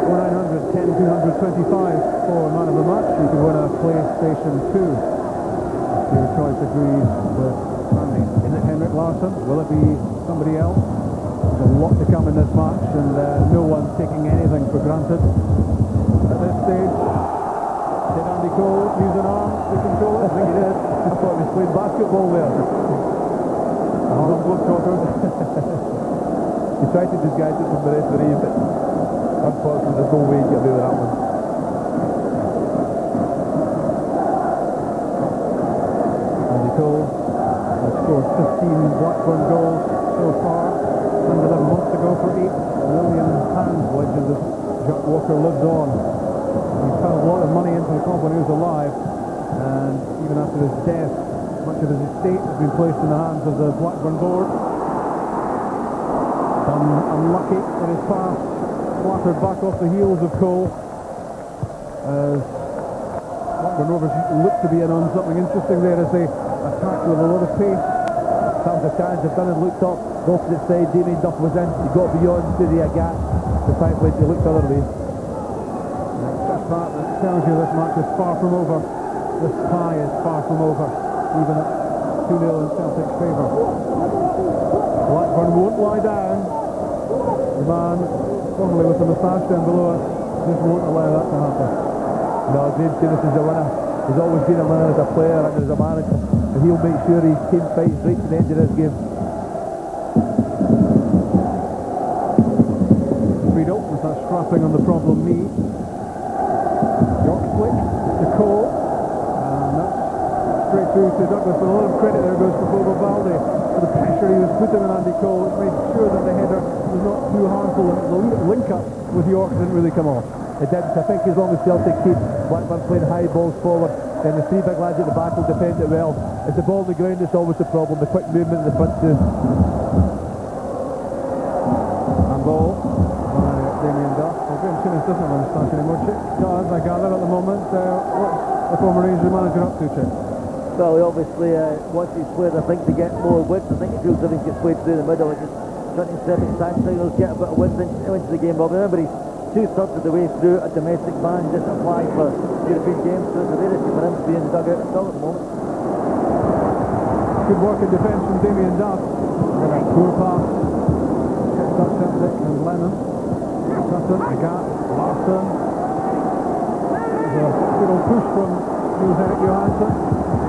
0900 10 225 for man of the match. You can win a PlayStation 2. Your choice agrees with Sandy. Is it Henrik Larsson? Will it be somebody else? There's a lot to come in this match, and no one taking anything for granted at this stage. Did Andy Cole use an arm to control it? I think he did. I thought he was playing basketball there. Hartson Goalscorers. He tried to disguise it from the referee, but unfortunately there's no way you get away with that one. Andy Cole has scored 15 Blackburn goals so far, and 11 months ago for £8 million. Legend of Jack Walker lives on. He's found a lot of money into the club when he was alive, and even after his death, much of his estate has been placed in the hands of the Blackburn board. Unlucky in his past, flattered back off the heels of Cole, as Blackburn Rovers look to be in on something interesting there as they attack with a lot of pace. Times of chance, they've done it, looked up, the opposite side, Damien Duff was in, he got beyond Didier Agathe, the time when he looked the other way. Just that tells you this match is far from over. This tie is far from over, even at 2-0 in Celtic's favour. Blackburn won't lie down. The man, formerly with the moustache down below us, just won't allow that to happen. No, James Davis is a winner. He's always been a winner as a player and as a manager, and he'll make sure his team fights right to the end of this game. Friedel with that strapping on the problem knee. York flick to Cole, and that's straight through to Douglas. But a lot of credit there goes to Bobo Balde for the pressure he was putting on Andy Cole. It made sure that the header was not too harmful, and the link-up with York didn't really come off. It didn't. I think as long as Celtic keep Blackburn playing high balls forward, then the three big lads at the back will defend it well. It's the ball on the ground that's always the problem, the quick movement in the front two. And ball by Damien Duff. Well, Graham Souness doesn't have a moustache anymore. Chick does, I gather, at the moment. What's the former Rangers manager up to, Chick? Well, he obviously wants his players, I think, to get more width. I think he feels everything gets played through the middle. Like trying to set time signals, get a bit of width into the game. But remember, he's 2/3 of the way through a domestic ban, just applying for European games, so it's a rarity for him to be in the dugout still at the moment. Good work in defence from Damien Duff. Poor pass. Checks up Celtic and Lennon. Sutton, Agathe, Larsson. There's a good old push from Henrik Larsson.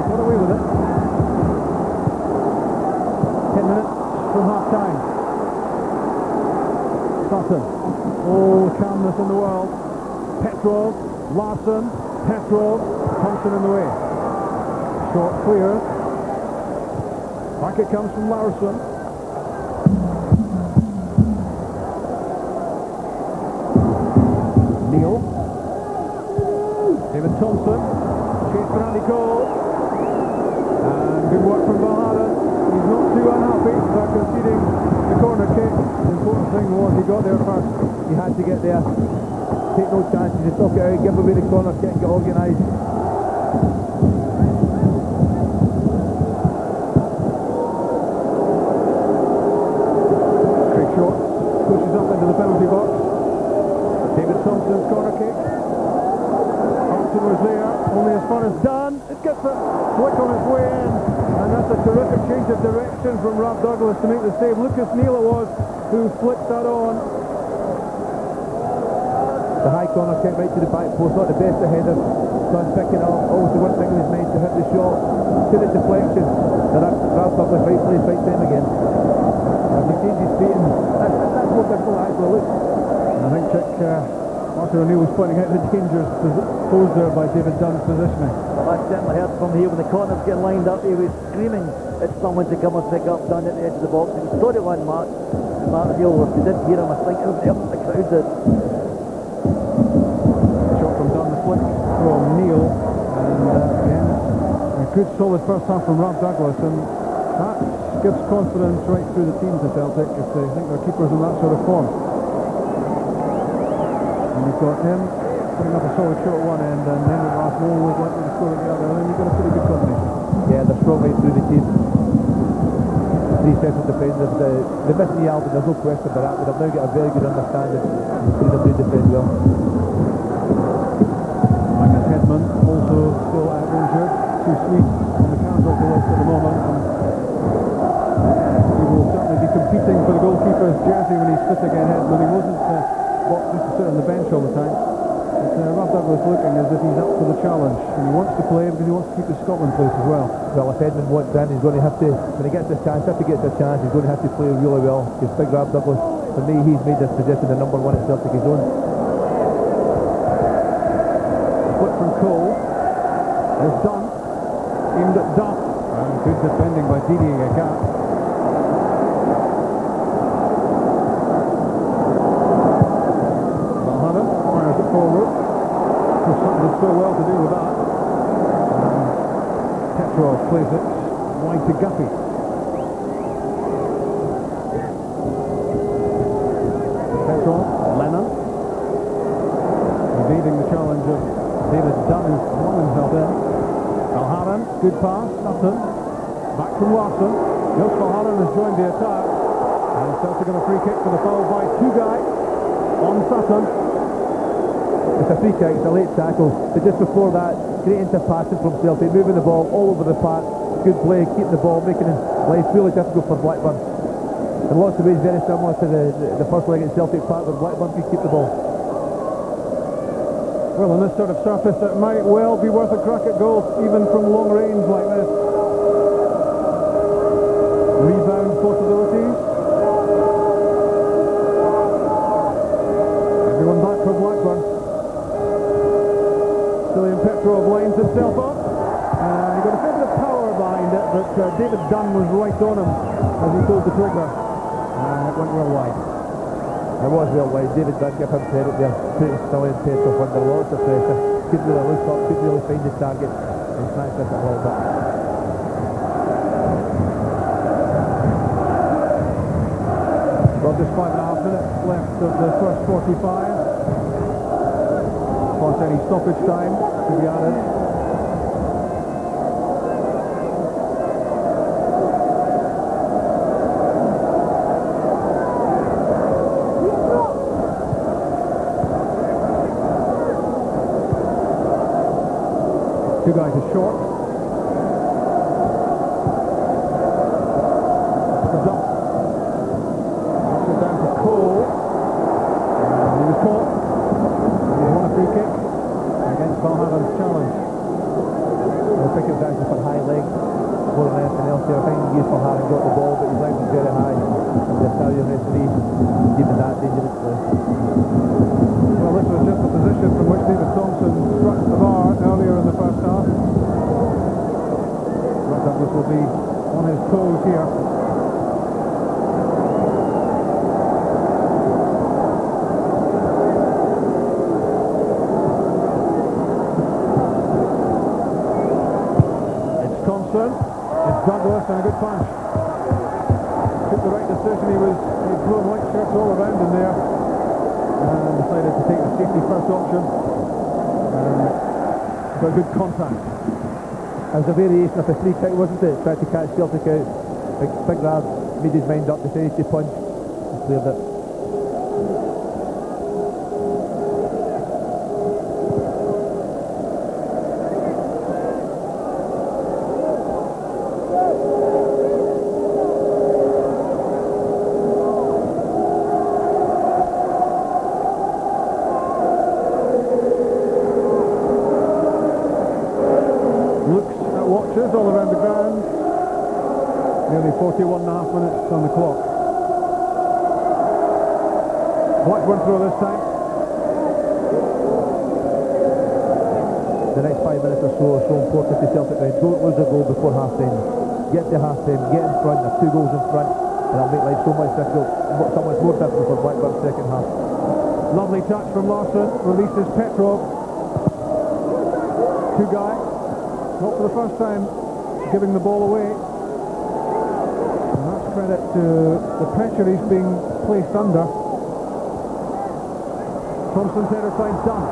Got away with it. 10 minutes from half time. Sutton. All the calmness in the world. Petrov, Larsson, Petrov, Thompson in the way. Short clear. Back it comes from Larsson. Neil. David Thompson. Chase for Andy Cole. And good work from Valgaeren. He's not too unhappy about conceding the corner kick. The important thing was he got there first. He had to get there. Take no chances, just knock it out, give away the corner kick and get organised. Craig Short pushes up into the penalty box. David Thompson's corner kick. Hartson was there, only as far as done. It gets a flick on its way in, and that's a terrific change of direction from Rob Douglas to make the save. Lucas Neal it was who flicked that on. The high corner kick right to the back post, not the best of headers. Son picking up, obviously one thing in his mind to hit the shot, to the deflection. And that's Rob Douglas right place, right time again. As he changed his feet, and that's more difficult to actually look. And I think Chick Arthur O'Neill was pointing out the dangers posed there by David Dunn's positioning. Well, I certainly heard from here when the corners get lined up, he was screaming at someone to come and pick up Dunn at the edge of the box. He was thought it one mark, and Martin Hill, if you didn't hear him, I think everybody up in the crowd did. Shot from Dunn, the flick from Neil, and again, a good solid first half from Rob Douglas, and that gives confidence right through the team to Celtic if they think their keeper's in that sort of form. And you've got him putting up a solid shot at one end, and Henrik Larsson always likely to score at the other, and then you've got a pretty good combination. Yeah, they're strong right through the team. Three central defenders, the missing the album, there's no question about that, but they've now got a very good understanding between them who defend well. Magnus Hedman also still out injured, too sweet on the casualty list at the moment, and he will certainly be competing for the goalkeeper's jersey when he's fit again. Hedman, he wasn't boxed just to sit on the bench all the time. Rob Douglas looking as if he's up for the challenge, and he wants to play because he wants to keep his Scotland place as well. Well, if Edmund wants in, he's going to have to, when he gets this chance, if he gets a chance, he's going to have to play really well, because Big Rob Douglas, for me, he's made this position the number one at Celtic his own. Flip from Cole. There's Dunn. Aimed at Duff. And good defending by Didier Agathe. Valgaeren fires it forward. Sutton did so well to do with that. Petrov plays it wide to Guppy. Petrov, Lennon. Evading the challenge of David Dunn, who's flung himself in. Valgaeren, good pass, Sutton. Back from Larsson. Joos Valgaeren has joined the attack. And Celtic on a free kick for the foul by Tugai on Sutton. It's a free kick, it's a late tackle, but just before that, great interpassing from Celtic, moving the ball all over the park, good play, keeping the ball, making life really difficult for Blackburn. In lots of ways very similar to the first leg at Celtic Park, where Blackburn could keep the ball. Well, on this sort of surface, it might well be worth a crack at goal, even from long range like this. Rebound possibilities. Everyone back for Blackburn. Stilian Petrov lines himself up. He got a fair bit of power behind it, but David Dunn was right on him as he pulled the trigger. It went well wide. It was well wide. David Dunn, give him credit there, putting Stilian Petrov under lots of pressure. Couldn't really look up, couldn't really find the target, and snatched this a little bit. Well, just 5.5 minutes left of the first 45. Plus any stoppage time to be added. Two guys are short. The dump. Knocks it down to Cole. And he was caught. And he won a free kick against Valgaeren's challenge. I think it was actually for high leg more than anything else here. I think Joos Valgaeren got the ball, but his leg was very high. And the Italian referee deemed that dangerously. Well, this was just the position from which David Thompson struck the bar earlier in the first half. Rob Douglas will be on his toes here. It's Thompson, it's Douglas, and a good punch. Took the right decision. He'd blown white shirts all around him there. And decided to take the safety first option, and got good contact. It was a variation of a free kick, wasn't it? Tried to catch Celtic out. Big Rab made his mind up, decided to punch, and cleared it. Watches all around the ground. Nearly 41.5 minutes on the clock. Blackburn throw this time. The next 5 minutes or so are so important to Celtic now. Don't lose a goal before half time. Get to half time, get in front, have 2 goals in front, and it'll make life so much more difficult for Blackburn's second half. Lovely touch from Larsson, releases Petrov. Tugai, not for the first time, giving the ball away. And that's credit to the pressure he's being placed under. Thompson's header finds Dunn.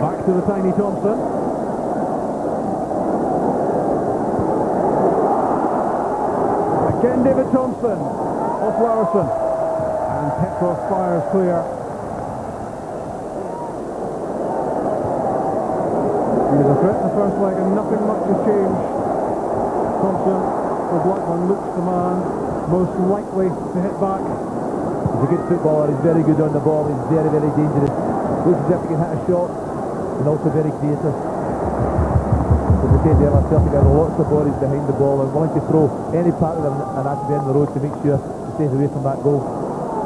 Back to the tiny Thompson. Again David Thompson, off Laursen. And Petrov fires clear. He was a threat in the first leg and nothing much has changed. Thompson for Blackburn looks the man most likely to hit back. He's a good footballer, he's very good on the ball, he's very, very dangerous. Looks as if he can hit a shot, and also very creative. As I said earlier, Celtic have lots of bodies behind the ball and willing to throw any part of them and at the end of the road to make sure he stays away from that goal.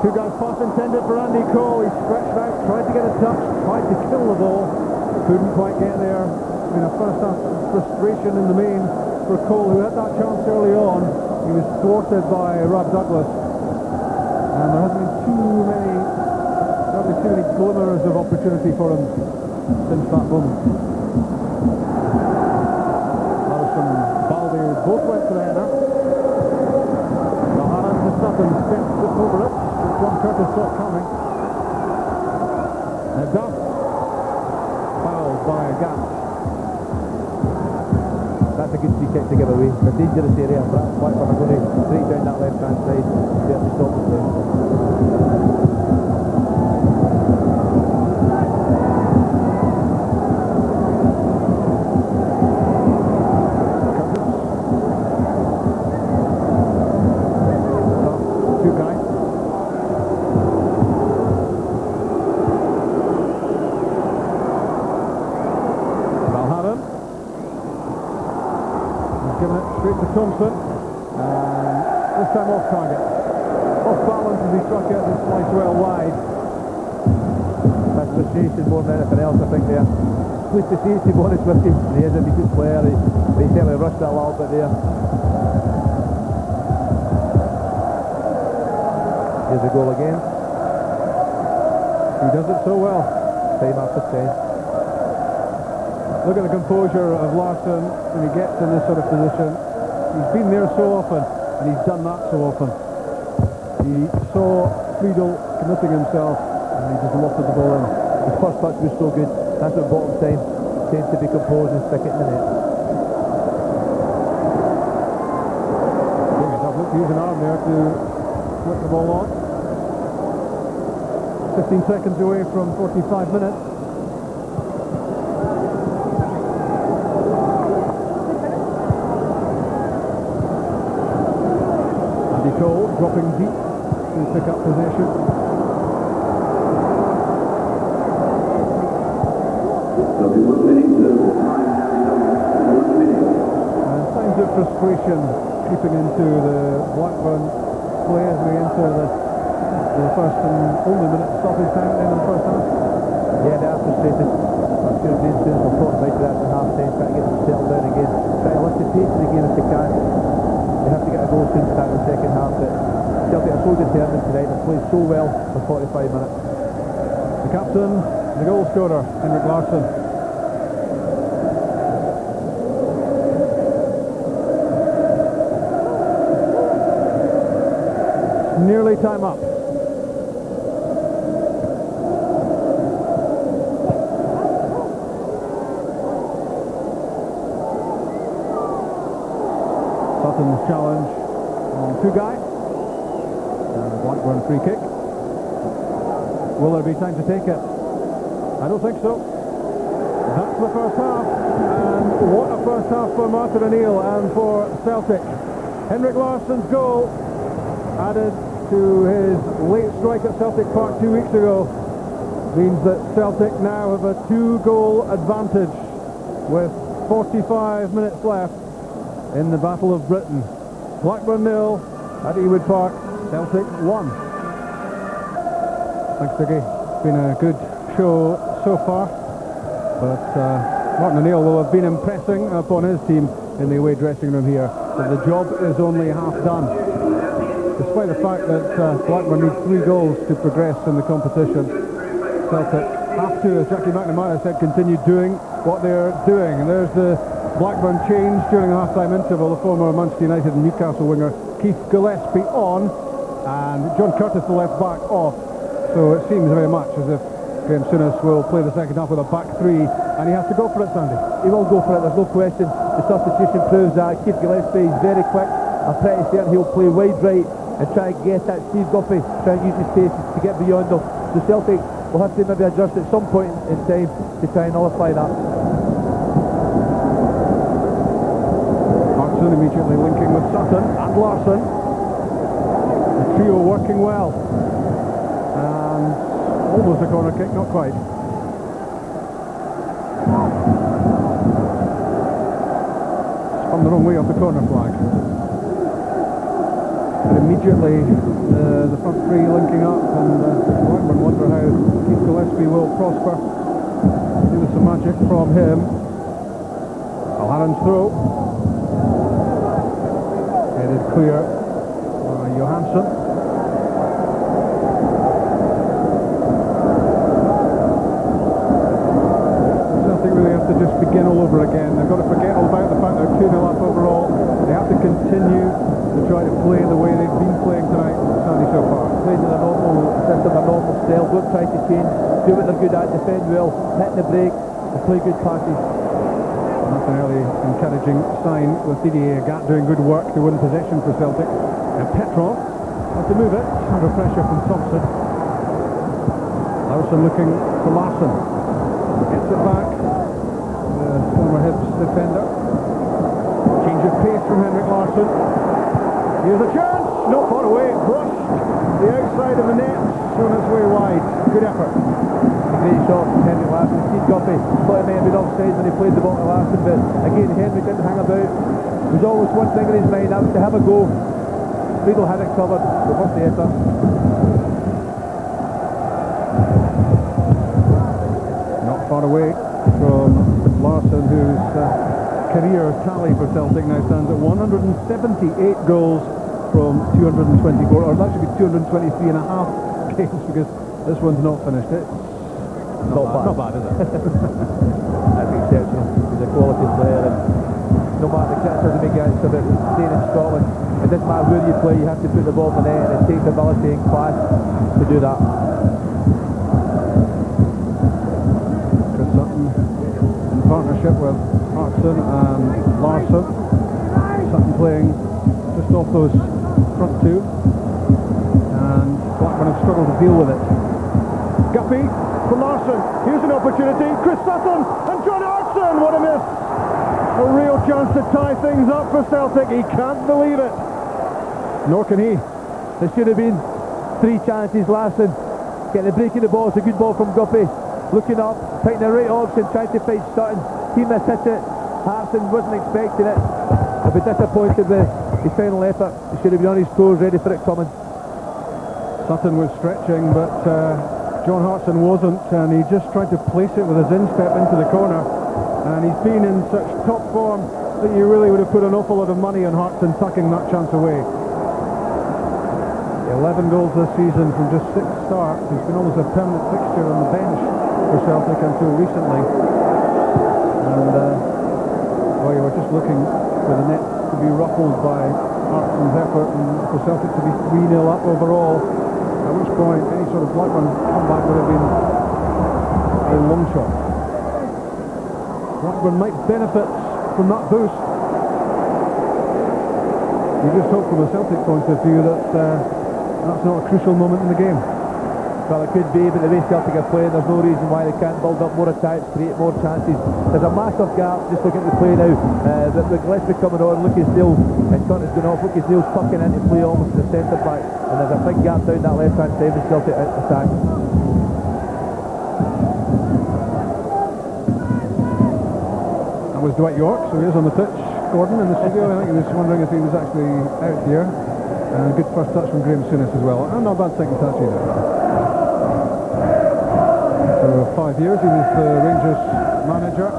Two guys pass intended for Andy Cole. He stretched out, tried to get a touch, tried to kill the ball, couldn't quite get there. I mean, a first half frustration in the main for Cole, who had that chance early on. He was thwarted by Rob Douglas, and there hasn't been too many glimmers of opportunity for him since that moment. Laursen, Balde, both went for the header. Valgaeren to Sutton, steps over it. John Curtis saw it coming. And Duff, fouled by Agathe. That's a good free kick to give away. It's a dangerous area, but Blackburn are going to break down that left-hand side and certainly stop the play. Thompson, and this time off target. Off balance as he struck it and sliced well wide. That's frustration more than anything else, I think, there. Pleased to see, to be honest with you. He is a decent player, he certainly rushed it a little bit there. Here's the goal again. He does it so well. Time after time. Look at the composure of Larsson when he gets in this sort of position. He's been there so often, and he's done that so often. He saw Friedel committing himself, and he just lofted the ball in. His first touch was so good. That's at bottom time. Tends to be composed and stick it in the net. Use an arm there to flick the ball on. 15 seconds away from 45 minutes. Cole dropping deep to pick up possession. And signs of frustration creeping into the Blackburn play as we enter the first and only minute stoppage time at the end of the first half. Yeah, they are frustrated. I'm sure James Jones will talk about that at half time, try to get them settled down again, try to lift the pace of the game if they can. They have to get a goal soon to start the second half, but Celtic are so determined tonight and played so well for 45 minutes. The captain, the goal scorer, Henrik Larsson. Nearly time up. Sutton's challenge on Tugai. And a Blackburn free kick. Will there be time to take it? I don't think so. That's the first half. And what a first half for Martin O'Neill and for Celtic. Henrik Larsson's goal, added to his late strike at Celtic Park 2 weeks ago, means that Celtic now have a 2-goal advantage with 45 minutes left in the Battle of Britain. Blackburn 0 at Ewood Park, Celtic 1. Thanks, Diggy. It's been a good show so far, but Martin O'Neill will have been impressing upon his team in the away dressing room here that the job is only half done. Despite the fact that Blackburn needs 3 goals to progress in the competition, Celtic have to, as Jackie McNamara said, continue doing what they're doing. And there's the Blackburn change during the half-time interval, the former Manchester United and Newcastle winger Keith Gillespie on, and John Curtis, the left back, off. So it seems very much as if Graham Souness will play the second half with a back 3, and he has to go for it, Sandy. He will go for it, there's no question. The substitution proves that. Keith Gillespie is very quick. I'm pretty certain he'll play wide right and try and get at Steve Guppy, try and use his pace to get beyond them. So Celtic will have to maybe adjust at some point in time to try and nullify that. Hartson immediately linking with Sutton and Larsson. The trio working well. And almost a corner kick, not quite. Spun the wrong way off the corner flag. But immediately the front three linking up, and Blackburn wonder how Keith Gillespie will prosper. See some magic from him. Valgaeren's throw. Headed clear by Johansson. Celtic really have to just begin all over again. They've got to forget all about the fact they're 2-0 up overall. They have to continue to try to play the way they've been playing tonight, Sandy, so far. Playing in a normal system, a normal style. Don't try to change. Do what they're good at. Defend well. Hit the break. And play good passes. That's an early encouraging sign with Didier Agathe doing good work to win possession for Celtic. And Petrov has to move it under pressure from Thompson. Laursen looking for Larsson. Gets it back. The former Hibs defender. Change of pace from Henrik Larsson. Here's a chance. Not far away. Brushed the outside of the net. On its way wide. Good effort. A great shot from Henrik Larsson. Steve Guppy thought he may have been offside when he played the ball to Larsson, but again Henrik didn't hang about. There was always one thing in his mind, that was to have a go. Friedel had it covered, but what's the effort? Not far away from Larsson, whose career tally for Celtic now stands at 178 goals from 224, or that should be 223 and a half games, because this one's not finished. It's not bad, is it? That's exceptional. He's a quality player, and no matter the criticism he gets about staying in Scotland, it doesn't matter where you play, you have to put the ball in the net, and it takes ability and class to do that. Chris Sutton in partnership with Hartson and Larsson. Sutton playing just off those front two, and Blackburn have struggled to deal with it. Guppy for Larsson. Here's an opportunity. Chris Sutton and John Hartson. What a miss! A real chance to tie things up for Celtic. He can't believe it. Nor can he. There should have been 3 chances. Larsson getting the break in the ball. It's a good ball from Guppy. Looking up, taking the right option, trying to fight Sutton. He mishit it. Hartson wasn't expecting it. A bit disappointed with his final effort. He should have been on his toes, ready for it coming. Sutton was stretching, but John Hartson wasn't, and he just tried to place it with his instep into the corner. And he's been in such top form that you really would have put an awful lot of money on Hartson tucking that chance away. 11 goals this season from just 6 starts. He's been almost a permanent fixture on the bench for Celtic until recently. And well, you were just looking for the net to be ruffled by Hartson's effort, and for Celtic to be 3-0 up overall, at which point any sort of Blackburn comeback would have been a long shot. Blackburn might benefit from that boost. You just hope from a Celtic point of view that that's not a crucial moment in the game. Well, it could be, but the way Celtic are playing, there's no reason why they can't build up more attacks, create more chances. There's a massive gap, just looking at the play now. With Gillespie coming on, Lucas Neal, and Connor's going off, Lucas Neal's tucking into play almost to the centre back, and there's a big gap down that left-hand side of Celtic attack. That was Dwight York, so he is on the pitch. Gordon in the studio, I think he was wondering if he was actually out here. Good first touch from Graham Souness as well, and not a bad second touch either. For 5 years he was the Rangers manager,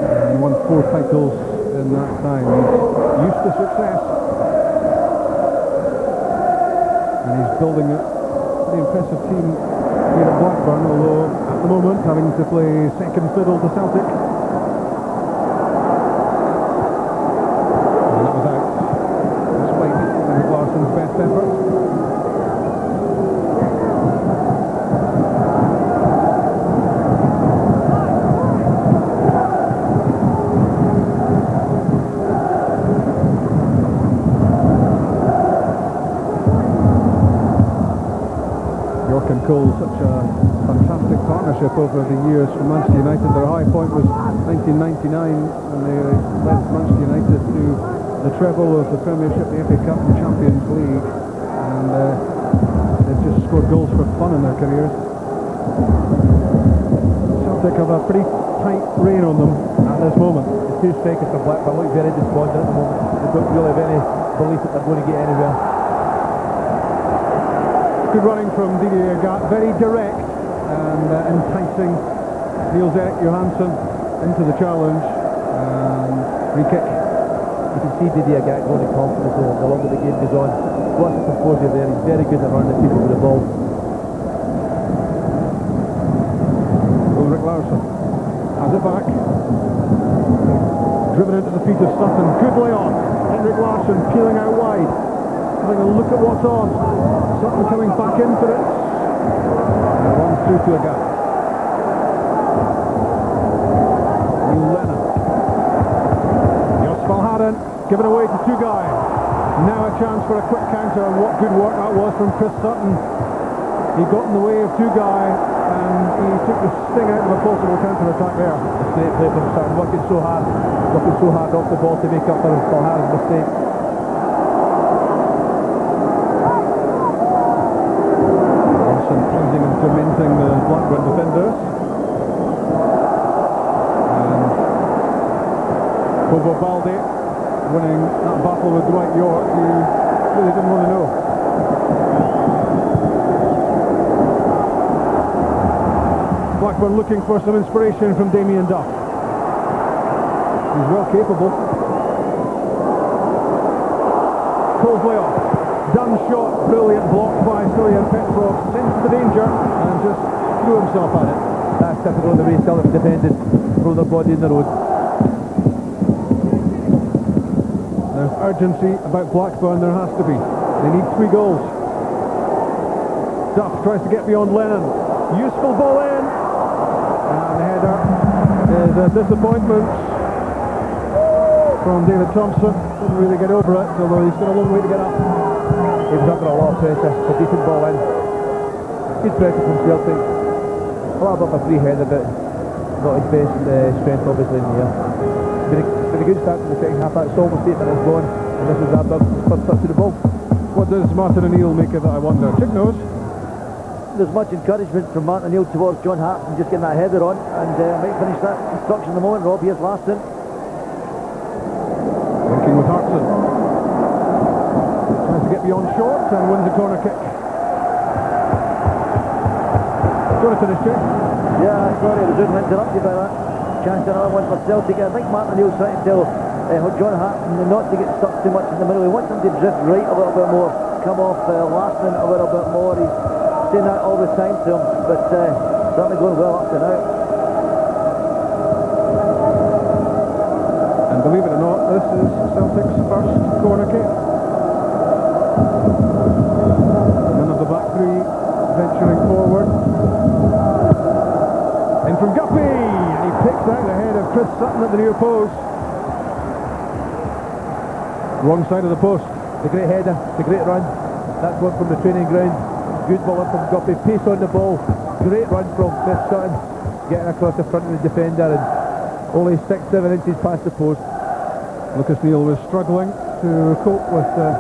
and he won 4 titles in that time. He's used to success, and he's building a pretty impressive team here at Blackburn, although at the moment having to play second fiddle to Celtic. And that was out, despite Henrik Larsson's best effort. Cole, such a fantastic partnership over the years for Manchester United. Their high point was 1999 when they led Manchester United to the treble of the Premiership, the FA Cup and Champions League, and They've just scored goals for fun in their careers. Celtic have a pretty tight rein on them at this moment. The two strikers from Blackburn look very despondent at the moment. They don't really have any belief that they're going to get anywhere. Good running from Didier Agathe, very direct and enticing. Niels Erik Johansson into the challenge and free kick. You can see Didier Agathe growing in confidence the longer the game goes on. Lots of composure there. He's very good at running at people with the ball. Ulrik Laursen has it back. Driven into the feet of Sutton. Good layoff. Henrik Larsson peeling out wide. Having a look at what's on. Sutton coming back in for it. And it runs through to Agathe. Lennon. Joos Valgaeren given away to two guys. Now a chance for a quick counter, and what good work that was from Chris Sutton. He got in the way of two guys and he took the sting out of a possible counter-attack there. A great play from Sutton, working so hard off the ball to make up for Valgaeren's mistake. Hartson teasing and tormenting the Blackburn defenders. Dianbobo Balde winning that battle with Dwight York, who really didn't want to know. Blackburn looking for some inspiration from Damien Duff. He's well capable. Cole's layoff. Done shot, brilliant block by Stilian Petrov. Sensed the danger and just threw himself at it. That's typical of the way Celtic defended, throw their body in the road. There's urgency about Blackburn, there has to be. They need 3 goals. Duff tries to get beyond Lennon. Useful ball in. And the header is a disappointment from David Thompson. Didn't really get over it, although he's got a long way to get up. He was under a lot of pressure. A decent ball in. Good pressure from Celtic. A little bit of a free header, but not his best strength obviously in the air. Been a good start to the second half. That's all the statement is gone, and this is Abdul's first touch to the ball. What does Martin O'Neill make of it, I wonder? Chick knows. There's much encouragement from Martin O'Neill towards John Hartson, just getting that header on, and might finish that instruction in the moment. Rob, here's Larsson. Working with Hartson. Tries to get beyond short and wins a corner kick. Going to finish, Chick? Yeah, sorry, I was interrupted by that. Chance another one for Celtic. I think Martin O'Neill's trying to tell John Hartson not to get stuck too much in the middle. He wants him to drift right a little bit more, come off Larsson a little bit more. He's saying that all the time to him, but certainly going well up to now. And believe it or not, this is Celtic's first corner kick. None of the back three venturing forward. In from Guppy, and he picks out the head of Chris Sutton at the near post. Wrong side of the post. The great header, the great run. That's one from the training ground. Good ball in from Guppy, pace on the ball. Great run from Chris Sutton, getting across the front of the defender and only 6-7 inches past the post. Lucas Neal was struggling to cope with the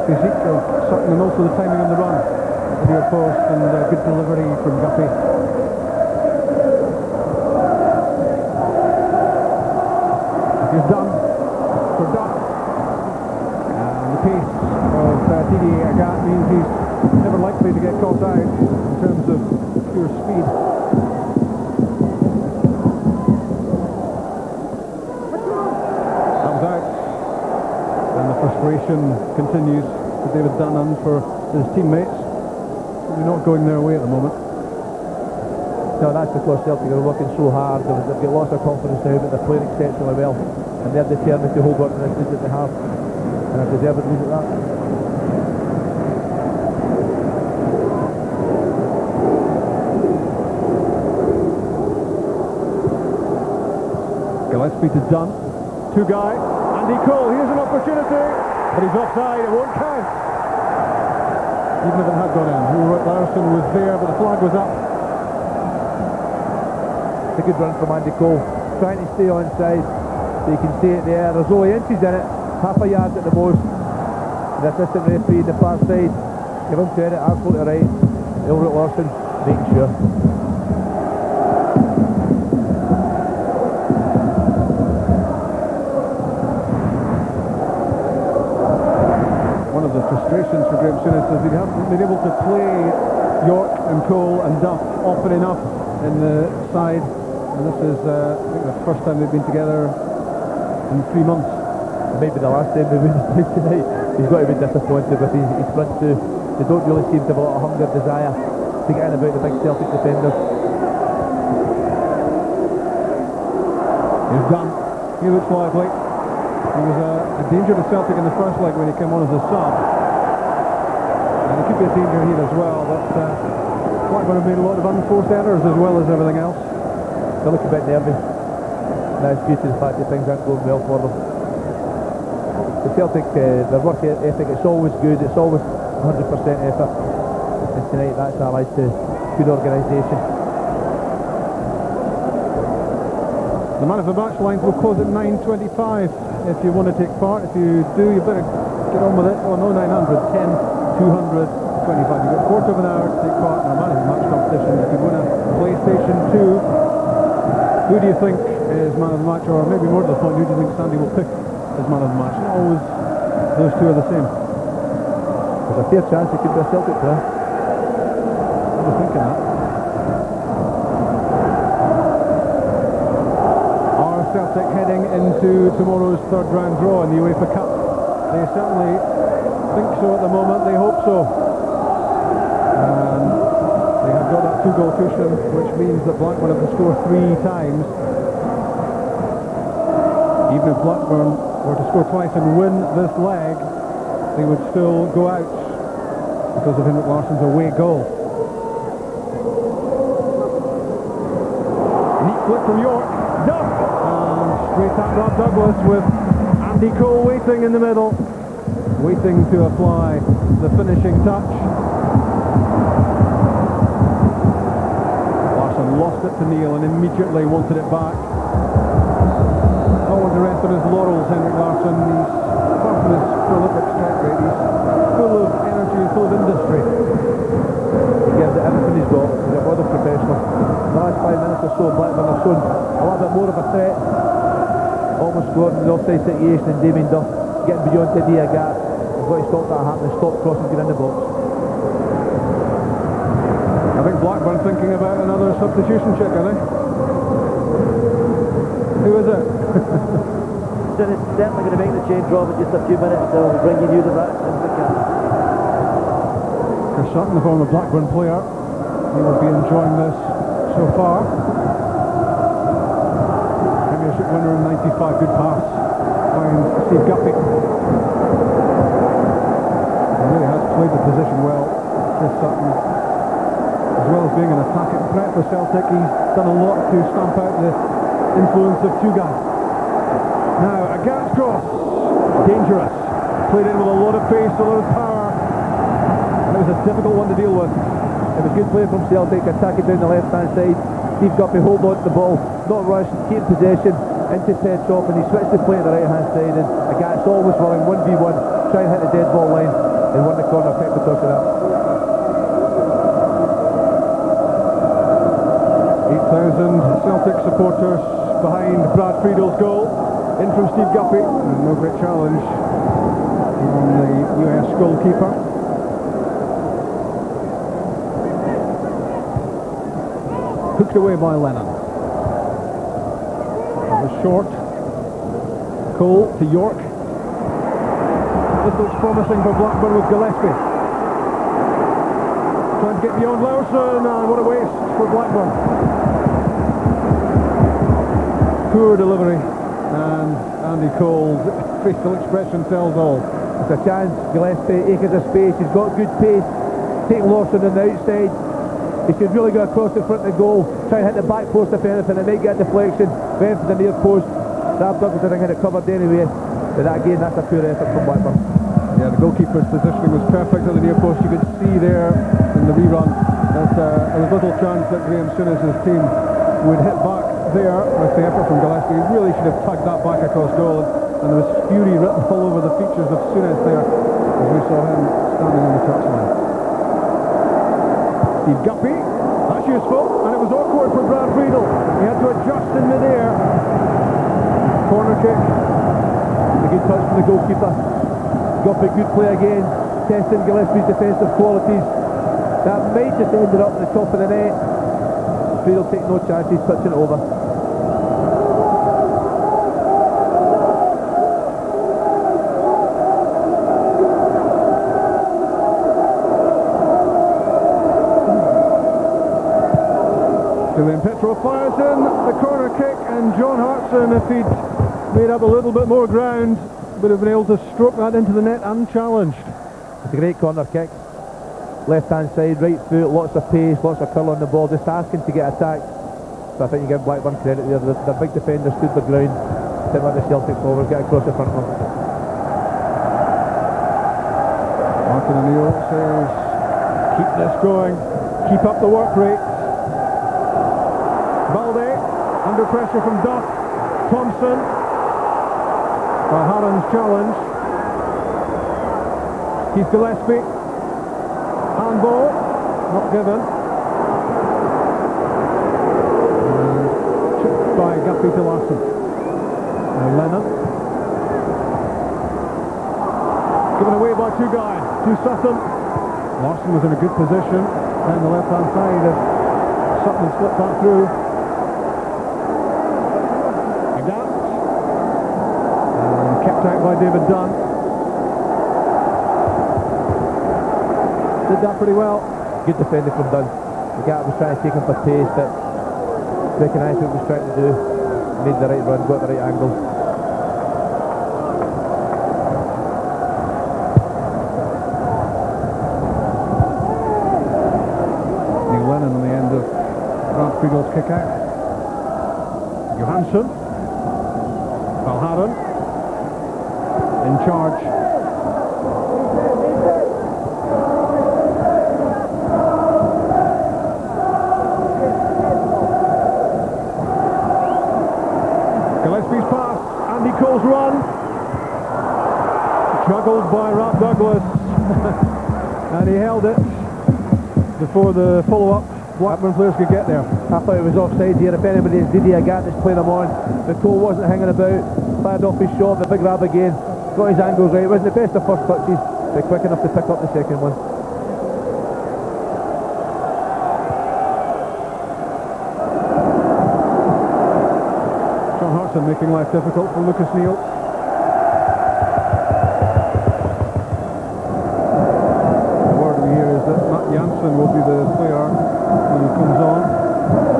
physique of Sutton and also the timing on the run at the near post, and good delivery from Guppy. He's done for Duff, and the pace of Didier Agathe means he's never likely to get caught out in terms of pure speed. That was out, and the frustration continues for David Dunnan, for his teammates. They're not going their way at the moment. No, that's because Celtic are working so hard. They've got lots of confidence now, but they're playing exceptionally well, and they're determined to hold on to this lead that they have, and have deserved to lead at that. Gillespie to Dunn, two guy, Andy Cole, here's an opportunity, but he's offside, it won't count. Even if it had gone in, Ulrik Laursen was there, but the flag was up. It's a good run from Andy Cole, trying to stay onside, so you can see it there. There's only inches in it, half a yard at the most. The assistant referee on the far side Give him credit, absolutely right. Ulrik Laursen making sure. One of the frustrations for Graham Souness is he hasn't been able to play York and Cole and Duff often enough in the side, and this is I think the first time they've been together in 3 months. Maybe the last time they've been played tonight. He's got to be disappointed with his front two. They don't really seem to have a lot of hunger, desire to get in about the big Celtic defenders. He's done. He looks lively. He was a danger to Celtic in the first leg when he came on as a sub. And he could be a danger here as well, but Blackburn have made a lot of unforced errors as well as everything else. They look a bit nervy. That's due to the fact that things aren't going well for them. The Celtic, their work ethic, it's always good, it's always 100% effort. And tonight that's allied to good organisation. The man of the match lines will close at 9:25. If you want to take part, if you do, you better get on with it. Oh no, 900, 10, 200, 25. You've got a quarter of an hour to take part in our man of the match competition. You could win a PlayStation 2. Who do you think is man of the match, or maybe more to the point, who do you think Sandy will pick as man of the match? Not always those two are the same. There's a fair chance it could be a Celtic player. I was thinking that. Are Celtic heading into tomorrow's third round draw in the UEFA Cup? They certainly think so at the moment, they hope so. And they have got that 2-goal cushion, which means that Blackburn have to score 3 times. Even if Blackburn were to score twice and win this leg, they would still go out because of Henrik Larsson's away goal. Neat flick from York. No! And straight at Rob Douglas with Andy Cole waiting in the middle, waiting to apply the finishing touch. Larsson lost it to Neil and immediately wanted it back. Not want to rest on his laurels, Henrik Larsson. He's, apart from his prolific strike rate, he's full of energy and full of industry. He gives it everything he's got. He's a brother professional. The last 5 minutes or so, Blackburn have shown a little bit more of a threat. Almost scored in the offside situation, and Damien Duff getting beyond Didier Agathe. They've got to stop that happening, stop crossing, get in the box. I think Blackburn thinking about another substitution check, are they? Who is it? It's certainly going to make the change, Rob, in just a few minutes, so we'll bring you news of that as soon as we can. Chris Sutton, the former Blackburn player, he will be enjoying this so far. Premiership winner in 95, good pass. Finds Steve Guppy. He really has played the position well, Chris Sutton. As well as being an attacking threat for Celtic, he's done a lot to stamp out the influence of two guys. Now, Agathe's cross, dangerous. Played in with a lot of pace, a lot of power. And it was a difficult one to deal with. It was good play from Celtic, attacking down the left-hand side. Steve Guppy hold on to the ball, not rush, keep possession into Petrov, and he switched the play to the right-hand side. And Agathe's always willing, 1v1, try and hit the dead ball line, and won the corner. Petrov took it up. 8,000 Celtic supporters behind Brad Friedel's goal. In from Steve Guppy. No great challenge on the US goalkeeper. Hooked away by Lennon. It was short. Cole to York. This looks promising for Blackburn with Gillespie. Trying to get beyond Laursen, and what a waste for Blackburn. Poor delivery, and Andy Cole's facial expression tells all. It's a chance, Gillespie, acres of space, he's got good pace. Take Laursen on the outside. He should really go across the front of the goal, try and hit the back post if anything, it might get a deflection, went for the near post. Rob Douglas, I think, had it covered anyway, but that, again, that's a poor effort from Blackburn. Yeah, the goalkeeper's positioning was perfect at the near post. You could see there in the rerun that there was little chance that Graham Souness' team would hit back there with the effort from Gillespie. He really should have tugged that back across goal, and there was fury written all over the features of Souness there as we saw him standing on the touchline. Steve Guppy, that's useful, and it was awkward for Brad Friedel. He had to adjust in mid-air. Corner kick. A good touch from the goalkeeper. Guppy, good play again, testing Gillespie's defensive qualities. That might just ended up at the top of the net. Friedel take no chances, touching it over. Stilian Petrov fires in the corner kick, and John Hartson, if he'd made up a little bit more ground, would have been able to stroke that into the net unchallenged. It's a great corner kick. Left hand side, right foot, lots of pace, lots of curl on the ball, just asking to get attacked. So I think you give Blackburn credit there. The big defender stood the ground, didn't let the Celtic forwards get across the front of them. Martin O'Neill says, keep this going, keep up the work rate. Balde, under pressure from Duff. Thompson. Valgaeren's challenge. Keith Gillespie. Handball, not given. And chipped by Guppy to Larsson. Now Lennon. Given away by two guys, to Sutton. Larsson was in a good position down the left-hand side as Sutton slipped that through. Kept out by David Dunn. Did that pretty well. Good defending from Dunn. The gap was trying to take him for pace, but recognised what he was trying to do. Made the right run, got the right angle. Neil Lennon on the end of Brad Friedel's kick out. Johansson. Valgaeren. In charge. Gillespie's pass, Andy Cole's run. Juggled by Rob Douglas. And he held it before the follow-up Blackburn players could get there. I thought it was offside here. If anybody is Didier Agathe is playing him on. But Cole wasn't hanging about. Fired off his shot, the big grab again. Got his angles right. It wasn't the best of first touches, but quick enough to pick up the second one. John Hartson making life difficult for Lucas Neal. The word we hear is that Matt Jansen will be the player who comes on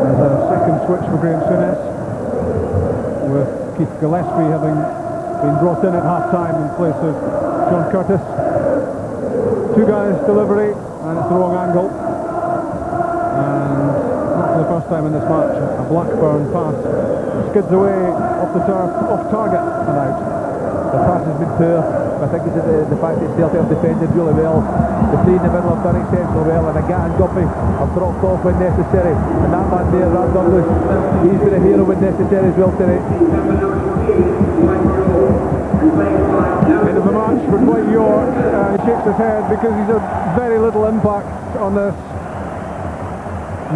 as a second switch for Graham Souness, with Keith Gillespie having been brought in at half-time in place of John Curtis. Two guys delivery, and it's the wrong angle. And not for the first time in this match, a Blackburn pass skids away off the turf, off target and out. The pass has been poor. I think it's the fact that Celtic have defended really well. The three in the middle have done exceptionally well, and Agathe and Guppy have dropped off when necessary. And that man there, Rad Douglas, he's been a hero when necessary as well tonight. End of the match for Dwight York. He shakes his head because he's had very little impact on this.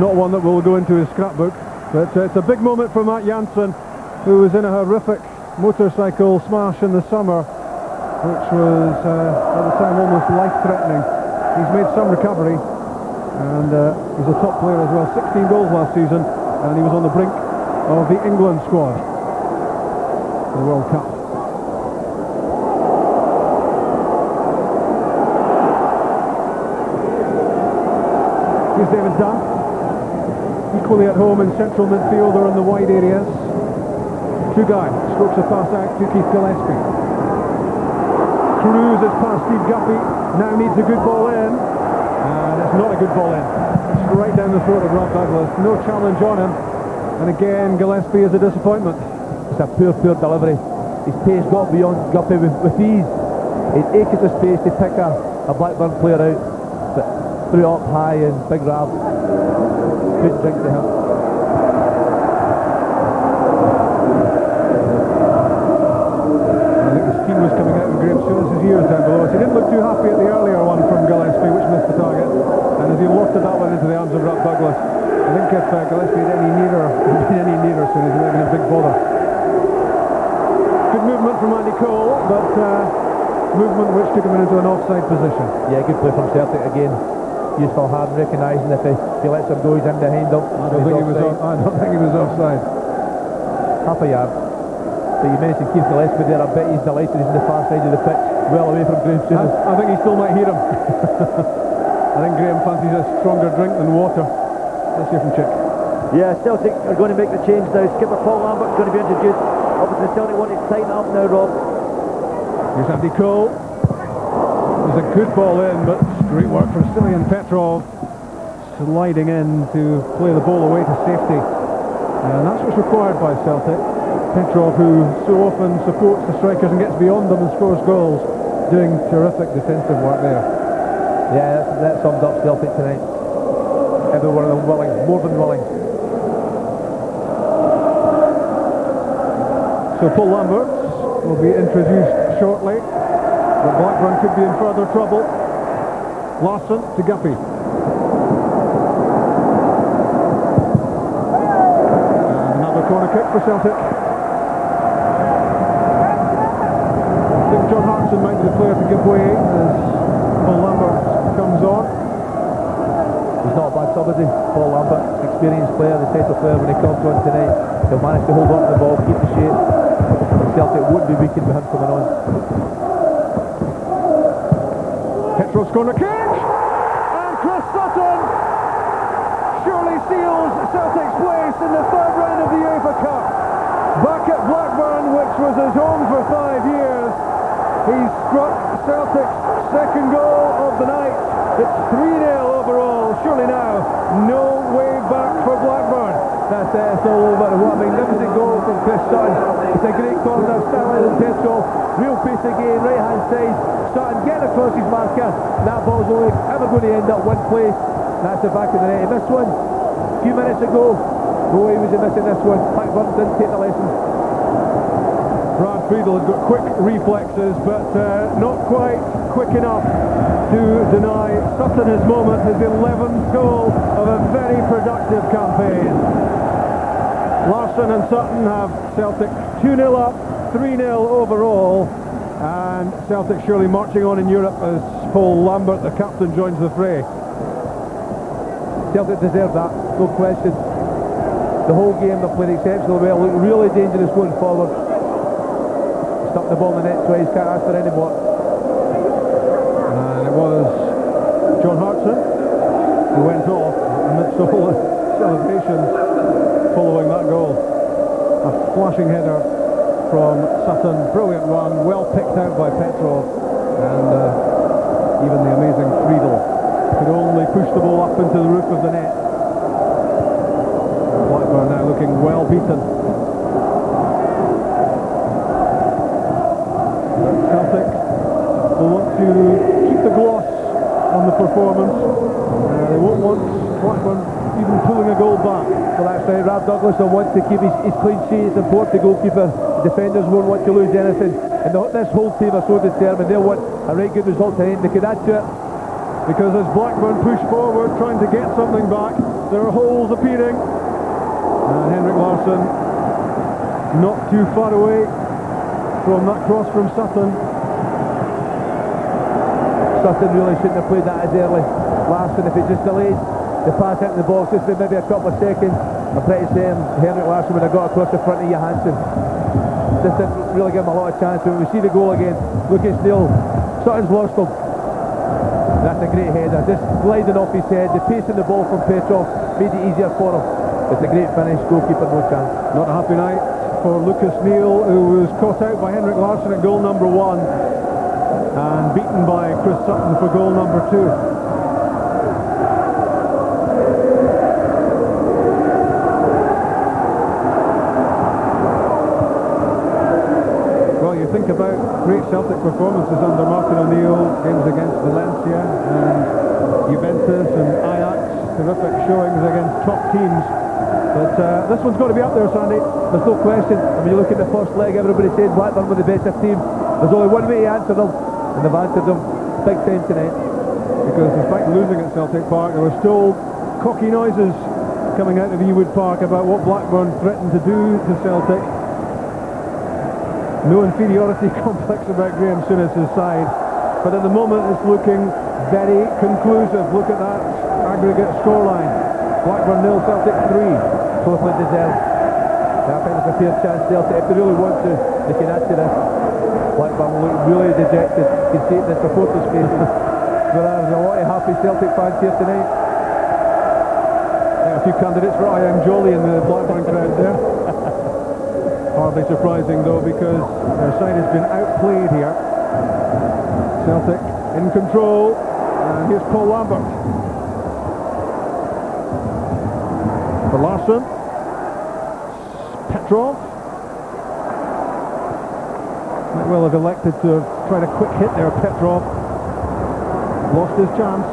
Not one that will go into his scrapbook, but it's a big moment for Matt Jansen, who was in a horrific motorcycle smash in the summer, which was at the time almost life-threatening. He's made some recovery, and he's a top player as well. 16 goals last season, and he was on the brink of the England squad for the World Cup. Here's David Dunn, equally at home in central midfield or in the wide areas. Two guys, strokes a pass out to Keith Gillespie. Cruz is past Steve Guppy, now needs a good ball in, and it's not a good ball in. It's right down the throat of Rob Douglas, no challenge on him, and again Gillespie is a disappointment. It's a poor delivery. His pace got beyond Guppy with ease. He'd acres of space to pick a Blackburn player out, but threw up high and big grab. Couldn't drink to him. Keane was coming out with Graham Souness' ears down below us. He didn't look too happy at the earlier one from Gillespie, which missed the target. And as he lofted that one into into the arms of Rob Douglas. I think if Gillespie had any nearer, so he's having a big bother. Good movement from Andy Cole, but movement which took him into an offside position. Yeah, good play from Celtic again. Joos Valgaeren recognising if he lets him go, he's in behind him. I don't think he was offside. Half a yard. But you mentioned Keith Gillespie there. I bet he's delighted he's on the far side of the pitch, well away from Graham Souness. I think he still might hear him. I think Graham fancies a stronger drink than water. Let's hear from Chick. Yeah, Celtic are going to make the change now. Skipper Paul Lambert's going to be introduced. Obviously Celtic want to tighten up now, Rob. Here's Andy Cole. It was a good ball in, but great work from Stilian Petrov, sliding in to play the ball away to safety. And that's what's required by Celtic. Petrov, who so often supports the strikers and gets beyond them and scores goals, doing terrific defensive work there. Yeah, that summed up Celtic tonight. Every one of them willing, more than willing. So Paul Lambert will be introduced shortly, but Blackburn could be in further trouble. Larsson to Guppy. And another corner kick for Celtic. I think John Hartson might be the player to give way as Paul Lambert comes on. He's not a bad somebody, Paul Lambert, experienced player, the type of player when he comes on tonight. He'll manage to hold on to the ball, keep the shape. Celtic wouldn't be weakened with him coming on. Petrov's corner kick! And Chris Sutton surely seals Celtic's place in the third round of the UEFA Cup. Back at Blackburn, which was his home for 5 years, he struck Celtic's second goal of the night. It's 3-0 overall. Surely now, no way back for Blackburn. That's it, it's all over. What a magnificent goal from Chris Sutton. It's a great corner, Stilian Petrov, real pace again, right hand side. Sutton getting across his marker. That ball's only ever going to end up one place. That's the back of the net. He missed one a few minutes ago. No way was he missing this one. Blackburn didn't take the lesson. Brad Friedel has got quick reflexes, but not quite quick enough to deny Sutton his moment, his 11th goal of a very productive campaign. Larsson and Sutton have Celtic 2-0 up, 3-0 overall, and Celtic surely marching on in Europe as Paul Lambert, the captain, joins the fray. Celtic deserve that, no question. The whole game they played exceptionally well, looked really dangerous going forward. Stuck the ball in the net twice, can't ask for any more. And it was John Hartson who went off amidst all the celebrations following that goal. A flashing header from Sutton, brilliant run, well picked out by Petrov, and even the amazing Friedel could only push the ball up into the roof of the net. Blackburn now looking well beaten. But Celtic will want to keep the gloss on the performance. They won't want Blackburn even pulling a goal back. Well, that's right, Rob Douglas will want to keep his clean sheet. It's important, the goalkeeper. The defenders won't want to lose anything. And this whole team are so determined. They'll want a right good result tonight. They could add to it. Because as Blackburn push forward, trying to get something back, there are holes appearing. And Henrik Larsson not too far away from that cross from Sutton. Sutton really shouldn't have played that as early. Larsson, if he just delayed the pass into the box just for maybe a couple of seconds, I'm pretty certain Henrik Larsson would have got across the front of Johansson. Just didn't really give him a lot of chance. When we see the goal again, Lucas Neal, Sutton's lost him. That's a great header, just gliding off his head. The pace in the ball from Petrov made it easier for him. It's a great finish, goalkeeper no chance. Not a happy night for Lucas Neal, who was caught out by Henrik Larsson at goal number 1 and beaten by Chris Sutton for goal number 2. Think about great Celtic performances under Martin O'Neill, games against Valencia and Juventus and Ajax, terrific showings against top teams. But this one's got to be up there, Sandy. There's no question. And when you look at the first leg, everybody said Blackburn were the better team. There's only one way to answer them, and they've answered them big time tonight. Because despite losing at Celtic Park, there was still cocky noises coming out of Ewood Park about what Blackburn threatened to do to Celtic. No inferiority complex about Graham Souness's side, but at the moment it's looking very conclusive. Look at that aggregate scoreline. Blackburn 0, Celtic 3. Totally deserved. I think there's a fair chance Celtic, if they really want to, they can add to this. Blackburn look really dejected. You can see it in the supporters' faces. But there's a lot of happy Celtic fans here tonight. Yeah, a few candidates for I Am Jolly in the Blackburn crowd there. Hardly surprising though, because their side has been outplayed here. Celtic in control, and here's Paul Lambert. For Larsson. Petrov. Might well have elected to have tried a quick hit there, Petrov. Lost his chance.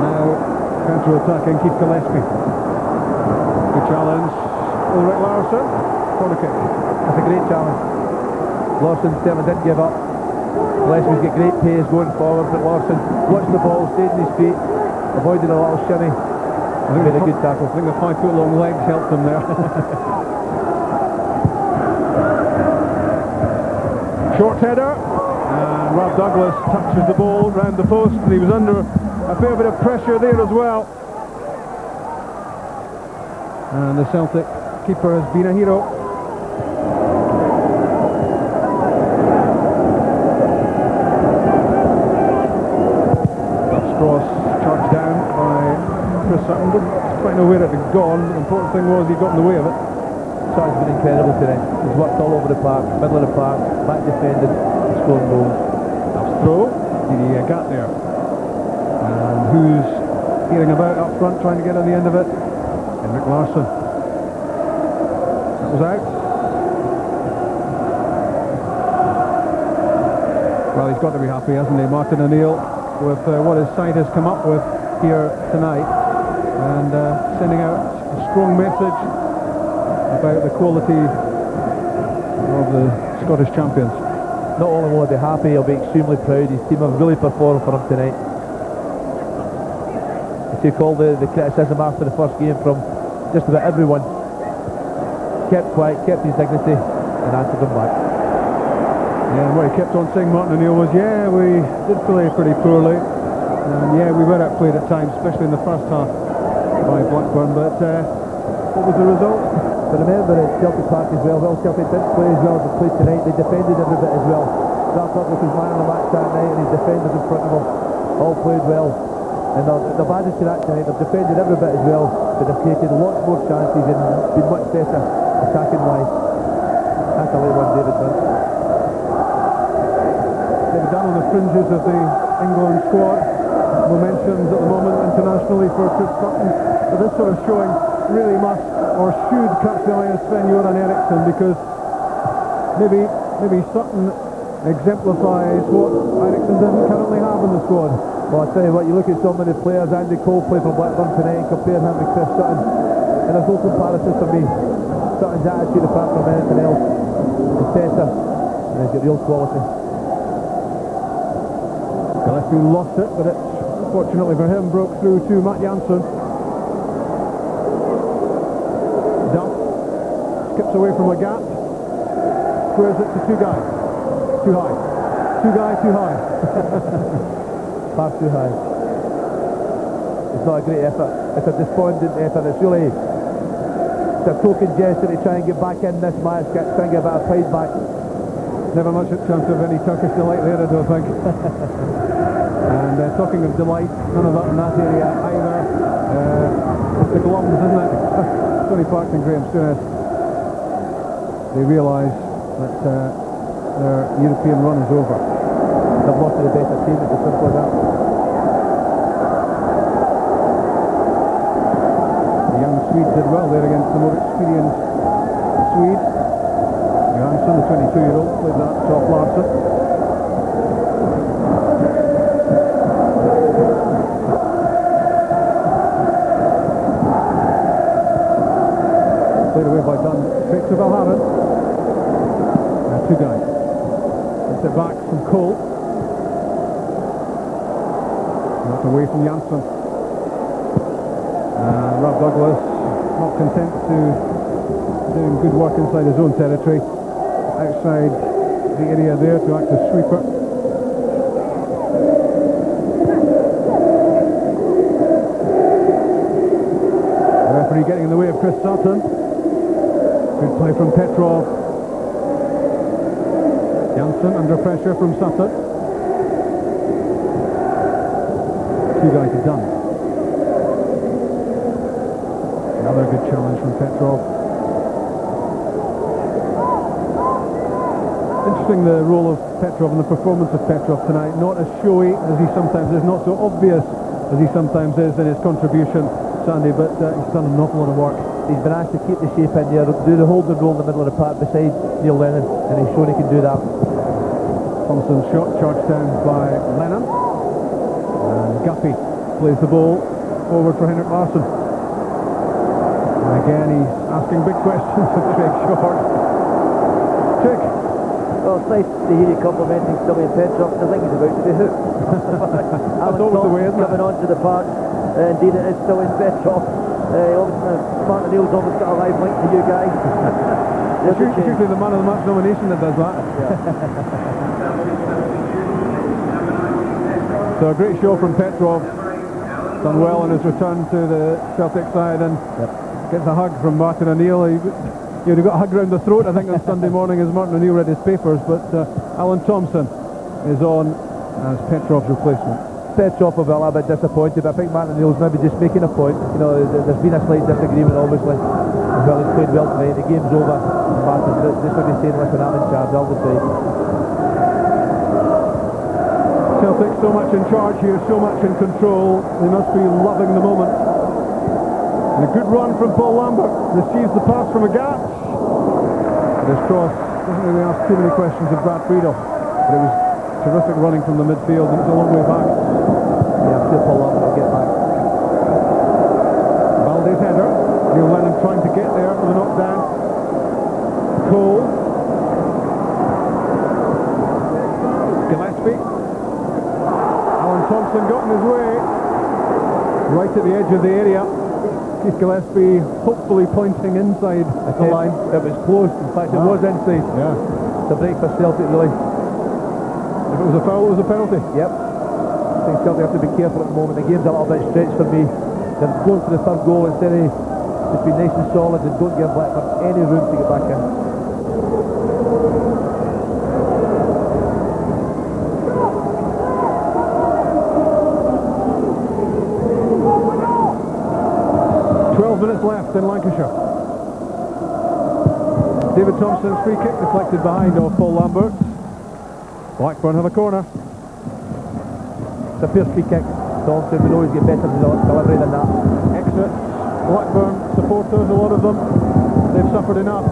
Now counter-attacking Keith Gillespie. Good challenge. Ulrik Laursen. Corner kick. That's a great challenge. Larsson certainly didn't give up. Gillespie's got great pace going forward, but Larsson watched the ball, stayed on his feet, avoided a little shimmy. I think made a good tackle. I think the 5-foot-long legs helped him there. Short header, and Rob Douglas touches the ball round the post, and he was under a fair bit of pressure there as well. And the Celtic keeper has been a hero. That's cross charged down by Chris Sutton. Didn't quite know where it had gone. The important thing was he got in the way of it. Sutton's been incredible today. He's worked all over the park, middle of the park, back defended, scoring goals. That's throw. Didier Agathe there. And who's hearing about up front, trying to get on the end of it? Henrik Larsson. That was out. Well, he's got to be happy, hasn't he? Martin O'Neill with what his side has come up with here tonight, and sending out a strong message about the quality of the Scottish champions. Not only will he be happy, he'll be extremely proud. His team have really performed for him tonight. He took all the criticism after the first game from just about everyone. Kept quiet, kept his dignity, and answered them back. Yeah, and what he kept on saying, Martin O'Neill, was, yeah, we did play pretty poorly, and yeah, we were outplayed at times, especially in the first half by Blackburn, but what was the result? But remember at Celtic Park as well, Celtic didn't play as well as they played tonight. They defended every bit as well. Rob Douglas was man of the match that night, and his defenders in front of him all played well. And they've added to that tonight. They've defended every bit as well, but they've created lots more chances and been much better attacking wise. That's a late one, David Dunn. David Dunn on the fringes of the England squad. Momentum's at the moment internationally for Chris Sutton. But this sort of showing really must or should catch the eye of Sven-Göran Eriksson, because maybe Sutton exemplifies what Eriksson doesn't currently have in the squad. Well, I tell you what, you look at some of the players. Andy Cole played for Blackburn tonight, and compare him with Chris Sutton, and there's no comparison for me. Sutton's attitude, apart from anything else, is better, and he's got real quality. Gillespie lost it, but it, fortunately for him, broke through to Matt Janssen. Duff skips away from Agathe, squares it to Tugay. Too high. Tugay too high. Far too high. It's not a great effort. It's a despondent effort. It's really a token gesture to try and get back in this match, try and get a bit of pride back. Never much a chance of any Turkish delight there, I don't think. And talking of delight, none of that in that area either. It's the Glums, isn't it? Tony Parks and Graham Souness. They realise that their European run is over. They've lost to the better team, it's as simple as that. The young Swede did well there against the more experienced Swede. Johansson, the 22-year-old, played that to off Larsson. Played away by Dunn, straight to Valgaeren. Now Tugay. Gets it back from Cole. Not away from Janssen. Rob Douglas, not content to doing good work inside his own territory, outside the area there to act as sweeper. The referee getting in the way of Chris Sutton. Good play from Petrov. Janssen under pressure from Sutton. Two guys are done. Another good challenge from Petrov. Interesting, the role of Petrov and the performance of Petrov tonight. Not as showy as he sometimes is, not so obvious as he sometimes is in his contribution, Sandy, but he's done an awful lot of work. He's been asked to keep the shape in there, do the holding role in the middle of the park beside Neil Lennon, and he's shown he can do that. Thompson's shot charged down by Lennon. And Guppy plays the ball forward for Henrik Larsson. And again he's asking big questions of Craig Short. Craig. Well, it's nice to hear you complimenting Stilian Petrov. I think he's about to be hooked. That's always the way, isn't it? Coming onto the park. Indeed, it is Stilian Petrov. Obviously, Martin O'Neill's almost got a live link to you guys. It's usually the man of the match nomination that does that. So a great show from Petrov. Done well in his return to the Celtic side, and gets a hug from Martin O'Neill. He would have got a hug round the throat, I think, on Sunday morning as Martin O'Neill read his papers, but Alan Thompson is on as Petrov's replacement. Petrov will be a little bit disappointed, but I think Martin O'Neill's maybe just making a point. You know, there's been a slight disagreement, obviously. Well, he's played well tonight, the game's over. And Martin's just maybe saying, listen, I'm in charge all the time. Celtic so much in charge here, so much in control. They must be loving the moment. And a good run from Paul Lambert. Receives the pass from Agathe. This cross doesn't really ask too many questions of Brad Friedel, but it was terrific running from the midfield, and it's a long way back. Yeah, I'm sure Paul Lambert will get back. Balde's header. Neil Lennon trying to get there for the knockdown. Cole. Gillespie. Alan Thompson got in his way. Right at the edge of the area. Keith Gillespie hopefully pointing inside the line. It was close, in fact it was inside. Yeah. It's a break for Celtic, really. If it was a foul, it was a penalty. Yep. I think Celtic have to be careful at the moment. The game's a little bit stretched for me. They're going for the third goal instead of just be nice and solid and don't give Blackburn any room to get back in. Minutes left in Lancashire. David Thompson's free kick deflected behind off Paul Lambert. Blackburn have a corner. It's a first free kick. Thompson, we know he's got better delivery than that. Exit. Blackburn supporters, a lot of them. They've suffered enough.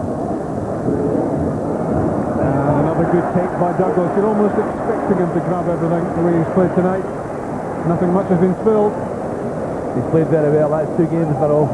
And another good take by Douglas. You're almost expecting him to grab everything the way he's played tonight. Nothing much has been spilled. He's played very well. That's 2 games in a row.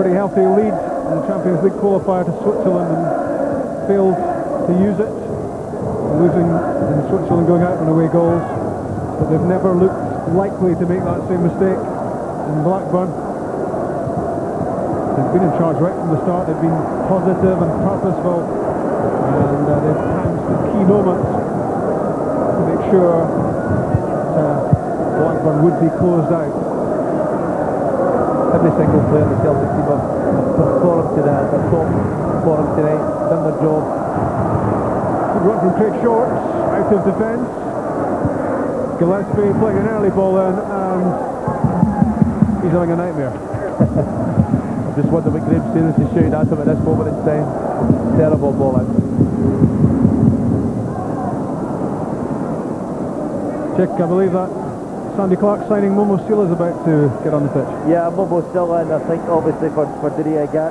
Healthy lead in the Champions League qualifier to Switzerland and failed to use it, losing in Switzerland, going out on away goals, but they've never looked likely to make that same mistake in Blackburn. They've been in charge right from the start. They've been positive and purposeful, and they've pounced at key moments to make sure that Blackburn would be closed out. Every single player in the Celtic team have performed to their top form tonight, done their job. Good run from Craig Short, out of defence. Gillespie playing an early ball in, and he's having a nightmare. I just wonder what Graeme Souness is shouting at him at this moment in time. Terrible ball in. Check, I believe that Sandy Clark signing Momo Seal is about to get on the pitch. Yeah, Momo's still in, I think, obviously for Didier Agathe.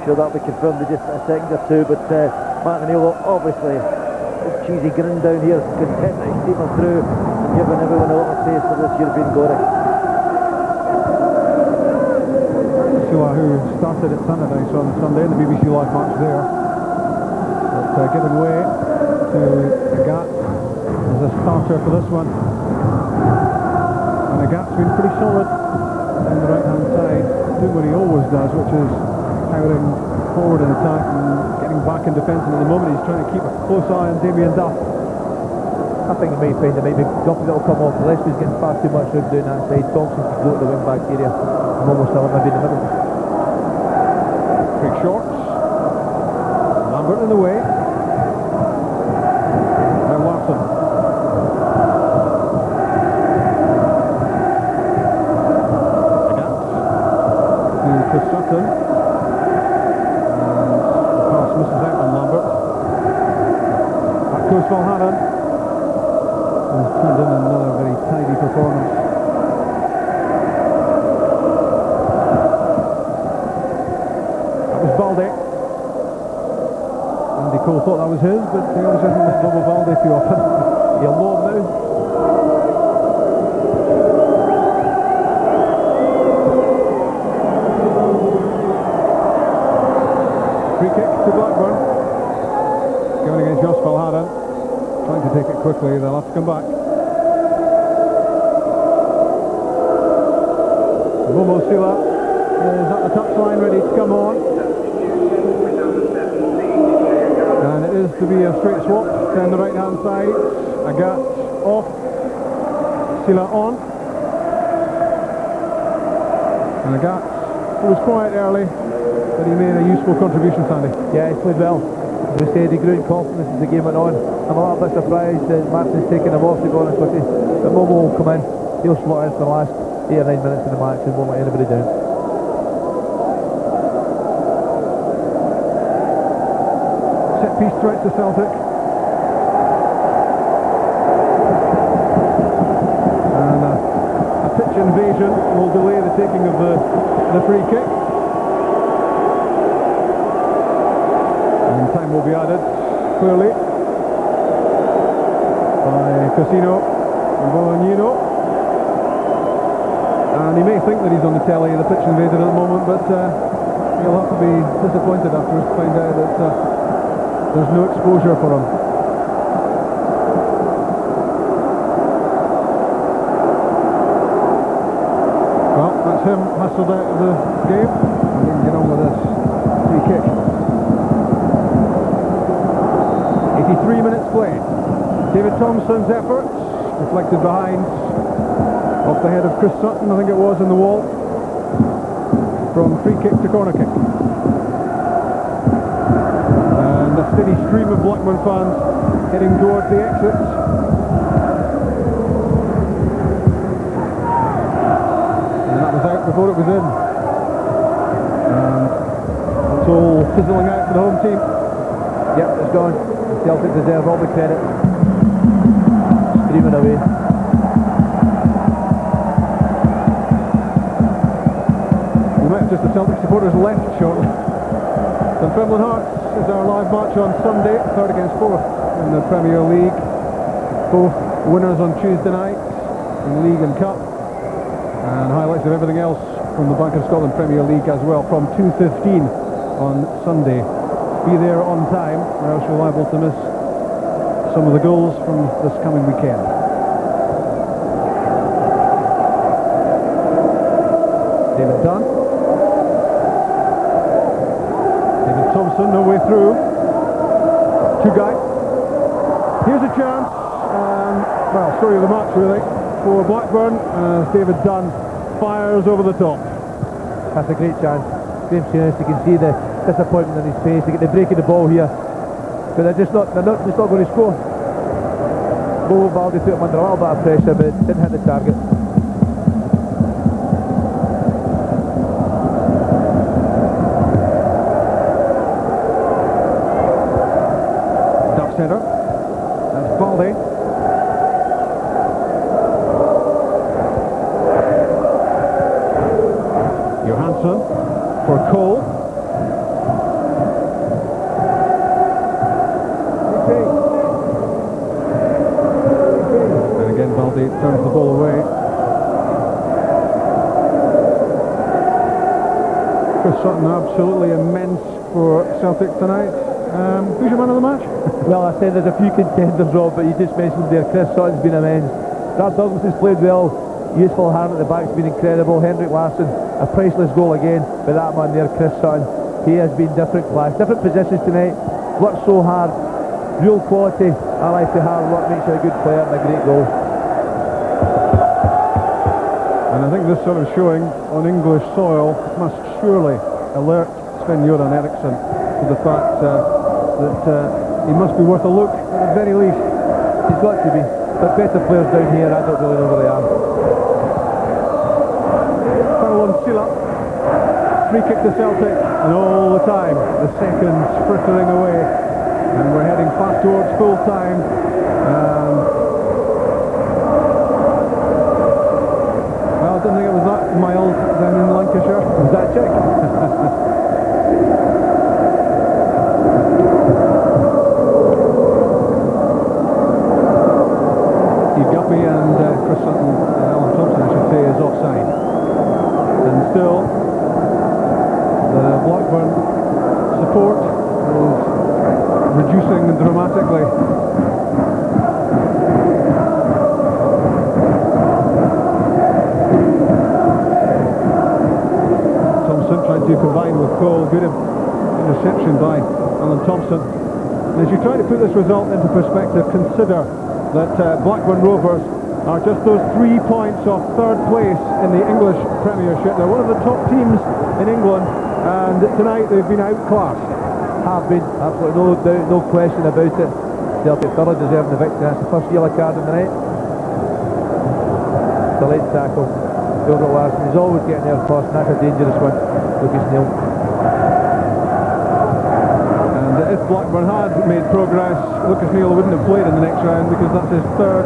Sure that will be confirmed in just a second or two, but Martin O'Neill obviously cheesy grin down here, content that he's steaming through and giving everyone a little taste of this European glory. Sula, who started at Tannadice on Sunday in the BBC Live match there, but giving way to Agathe as a starter for this one. And Agathe's been pretty solid on the right hand side, doing what he always does, which is powering forward in attack and getting back in defence, and at the moment he's trying to keep a close eye on Damien Duff. I think he may find it might be Duffy that'll come off. Leslie's getting far too much room down that side. Thompson can go to the wing back area. I'm almost still maybe in the middle. Big shorts. Lambert in the way. Now Larsson. Agathe to Sutton. And the pass misses out on Lambert. Back goes Valgaeren. He's turned in another very tidy performance. Balde. Andy Cole thought that was his, but he obviously hasn't missed Bobo Balde too often. He'll know him now. Free kick to Blackburn. Going against Joos Valgaeren. Trying to take it quickly, they'll have to come back. Momo Sula is at the touchline, ready to come on. And it is to be a straight swap down the right hand side. Agathe off, Sula on. And Agathe, who was quiet early, but he made a useful contribution, Sandy. Yeah, he played well. As I said, he grew in confidence as the game went on. I'm a little bit surprised that Martin's taken him off, to be honest with you. But Momo will come in, he'll slot in for the last 8 or 9 minutes of the match and won't let anybody down. Set piece threat to Celtic. And a pitch invasion will delay the taking of the free kick. And time will be added, clearly, by Casino and Bolagnino. And he may think that he's on the telly, the pitch invader at the moment, but he'll have to be disappointed afterwards to find out that there's no exposure for him. Well, that's him hustled out of the game. And we can get on with this free kick. 83 minutes played. David Thompson's efforts reflected behind, off the head of Chris Sutton, I think it was, in the wall, from free kick to corner kick. And a steady stream of Blackburn fans heading towards the exits. And that was out before it was in. And it's all fizzling out for the home team. Yep, it's gone. Celtic deserve all the credit. Streaming away. We might have just the Celtic supporters left shortly. Dunfermline Hearts is our live match on Sunday, 3rd against 4th in the Premier League. Both winners on Tuesday night in League and Cup. And highlights of everything else from the Bank of Scotland Premier League as well from 2:15 on Sunday. Be there on time, or else you're liable to miss some of the goals from this coming weekend. David Dunn. David Thompson, no way through. Two-guy. Here's a chance, well, story of the match really, for Blackburn, as David Dunn fires over the top. That's a great chance. Graham Sheehan, you can see the disappointment in his face. They get the break of the ball here, but they're just not going to score. Bobo Balde put him under a little bit of pressure, but didn't hit the target. Duff centre. That's Balde. Hartson for Cole. Sutton absolutely immense for Celtic tonight. Who's your man of the match? Well, I said there's a few contenders, Rob, but you just mentioned there, Chris Sutton's been immense. Brad Douglas has played well. Joos Valgaeren at the back's been incredible. Henrik Larsson, a priceless goal again. But that man there, Chris Sutton, he has been different class, different positions tonight. Worked so hard, real quality. I like the hard work, makes you a good player and a great goal. And I think this sort of showing on English soil must surely alert Sven-Göran Eriksson to the fact that he must be worth a look at the very least. He's got to be. But better players down here, I don't really know where they are. Foul on Sila. Free kick to Celtic. And all the time, the seconds frittering away. And we're heading fast towards full time. Well, I didn't think it was that mild down in Lancashire. Was that a check? Guppy and Chris Sutton, Alan Thompson I should say, is offside. And still the Blackburn support is reducing dramatically. Thompson tried to combine with Cole. Good interception by Alan Thompson. And as you try to put this result into perspective, consider that Blackburn Rovers are just those 3 points off third place in the English Premiership. They're one of the top teams in England, and tonight they've been outclassed. Have been, absolutely no doubt, no question about it. Celtic thoroughly deserving the victory. That's the first yellow card in the night. It's a late tackle. Ulrik Laursen, he's always getting there first, and that's a dangerous one. Lucas Neal. If Blackburn had made progress, Lucas Neal wouldn't have played in the next round because that's his third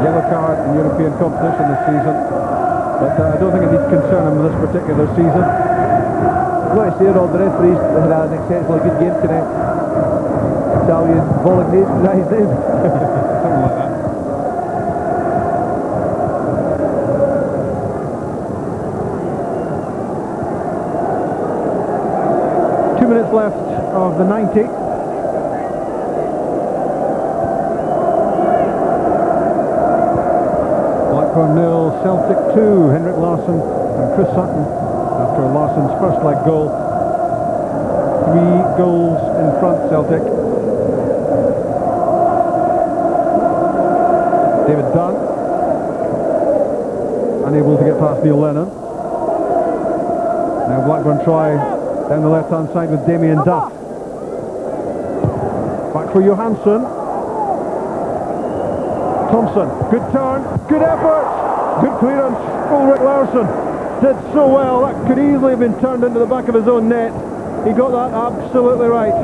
yellow card in European competition this season. But I don't think it needs to concern him this particular season. I've got to say, Rob, the referees had an exceptionally good game tonight. Italian Bolognese, is that his name? Something like that. Minutes left of the 90. Blackburn 0, Celtic 2. Henrik Larsson and Chris Sutton after Larsson's first leg goal. 3 goals in front, Celtic. David Dunn unable to get past Neil Lennon. Now Blackburn try down the left-hand side with Damien Duff. Back for Johansson. Thompson, good turn, good effort, good clearance. Ulrik Laursen did so well. That could easily have been turned into the back of his own net. He got that absolutely right.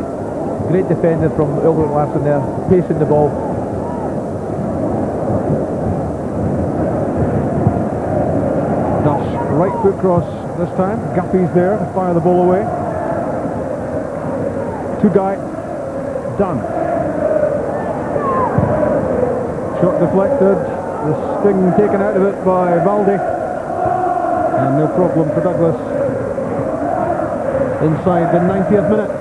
Great defending from Ulrik Laursen there, pacing the ball. Duff's right foot cross this time. Guppy's there to fire the ball away. Two-guy, done. Shot deflected, the sting taken out of it by Balde. And no problem for Douglas. Inside the 90th minute.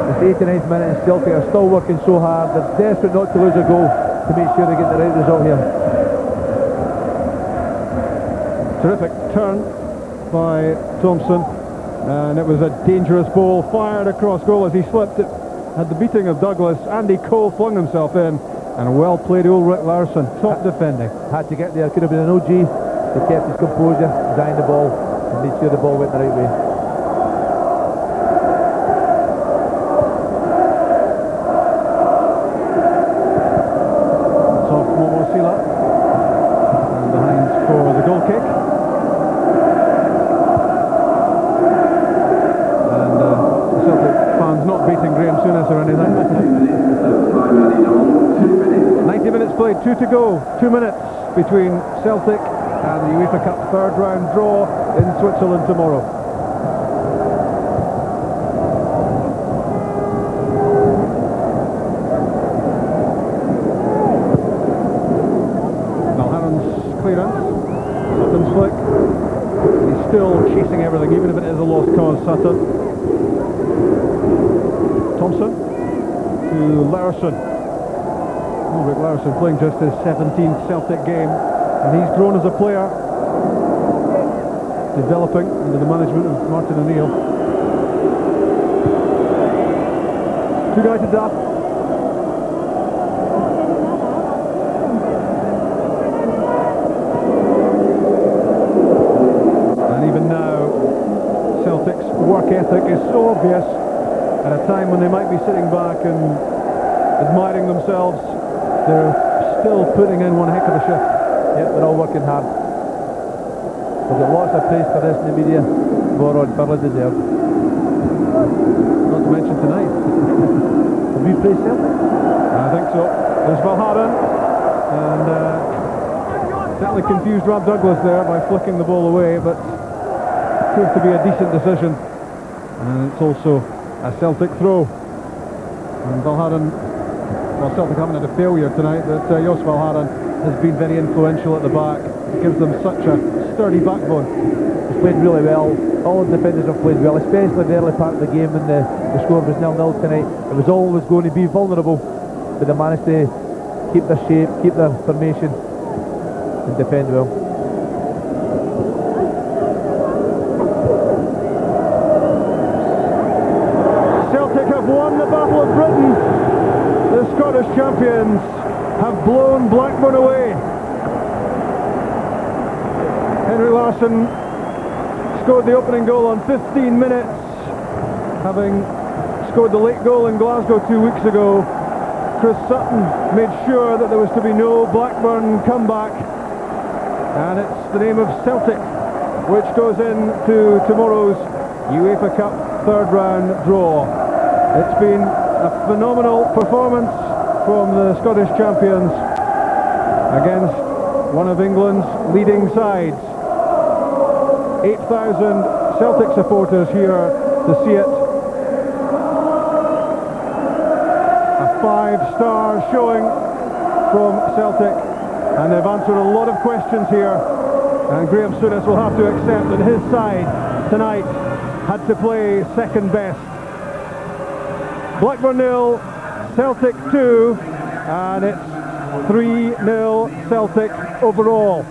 It's the 89th minute and Celtic are still working so hard. They're desperate not to lose a goal to make sure they get the right result here. Terrific turn by Thompson, and it was a dangerous ball fired across goal as he slipped. It had the beating of Douglas. Andy Cole flung himself in, and a well played Ulrik Laursen, top defending. Had to get there, could have been an OG. He kept his composure, designed the ball and made sure the ball went the right way. It's off Momo Sila, and behind for the goal kick. Not beating Graham Souness or anything. 90 minutes played, 2 to go. 2 minutes between Celtic and the UEFA Cup third round draw in Switzerland tomorrow. Valgaeren's clearance. Sutton's flick. He's still chasing everything. everything, even if it is a lost cause, Sutton. Thompson to Laursen. Ulrik Laursen playing just his 17th Celtic game, and he's grown as a player, developing under the management of Martin O'Neill. Two guys to Duff. And even now, Celtic's work ethic is so obvious at a time when they might be sitting back and admiring themselves. They're still putting in one heck of a shift. Yep, they're all working hard. We've got lots of praise for this in the media. More on Burley deserved. Not to mention tonight. Have you praised Celtic? I think so. There's Valgaeren, and certainly confused Rob Douglas there by flicking the ball away, but proved to be a decent decision. And it's also a Celtic throw. And Valgaeren, well, Celtic haven't had a failure tonight, but Joos Valgaeren has been very influential at the back. It gives them such a sturdy backbone. He's played really well. All the defenders have played well, especially the early part of the game when the score was 0-0 tonight. It was always going to be vulnerable, but they managed to keep their shape, keep their formation, and defend well. Celtic have won the Battle of Britain. The Scottish champions have blown Blackburn away. Henrik Larsson scored the opening goal on 15 minutes, having scored the late goal in Glasgow 2 weeks ago. Chris Sutton made sure that there was to be no Blackburn comeback, and it's the name of Celtic which goes into tomorrow's UEFA Cup third round draw. It's been a phenomenal performance from the Scottish champions against one of England's leading sides. 8,000 Celtic supporters here to see it. A 5-star showing from Celtic, and they've answered a lot of questions here, and Graham Souness will have to accept that his side tonight had to play second best. Blackburn 0, Celtic 2, and it's 3-0 Celtic overall.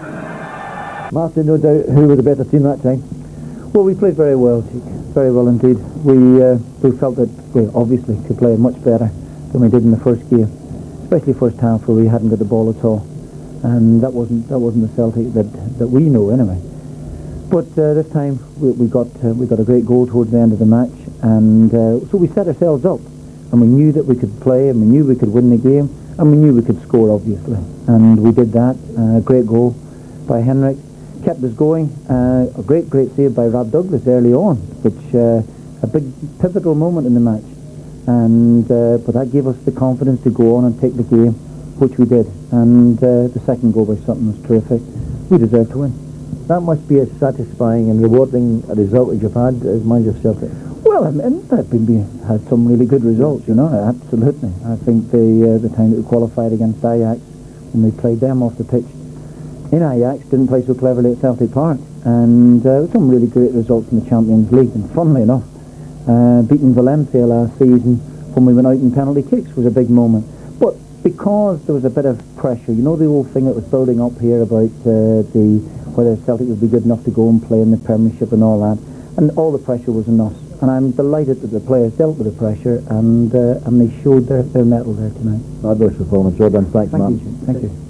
Martin, no doubt, who were the better team that time? Well, we played very well, very well indeed. We felt that we obviously could play much better than we did in the first game, especially first half where we hadn't got the ball at all, and that wasn't the Celtic that we know anyway. But this time we got a great goal towards the end of the match, and so we set ourselves up, and we knew that we could play, and we knew we could win the game, and we knew we could score, obviously, and we did that. Great goal by Henrik. Kept us going. A great save by Rob Douglas early on, which a big pivotal moment in the match, and but that gave us the confidence to go on and take the game, which we did. And the second goal by Sutton was terrific. We deserved to win. That must be as satisfying and rewarding a result as you've had as manager of Celtic. Well, I mean, we had some really good results, you know, absolutely. I think the time that we qualified against Ajax, when we played them off the pitch in Ajax, didn't play so cleverly at Celtic Park, and some really great results in the Champions League. And funnily enough, beating Valencia last season when we went out in penalty kicks was a big moment. But because there was a bit of pressure, you know, the old thing that was building up here about whether Celtic would be good enough to go and play in the Premiership and all that, and all the pressure was on us. And I'm delighted that the players dealt with the pressure, and they showed their mettle there tonight. Fabulous performance. Well done. Thanks, Martin. Thank you.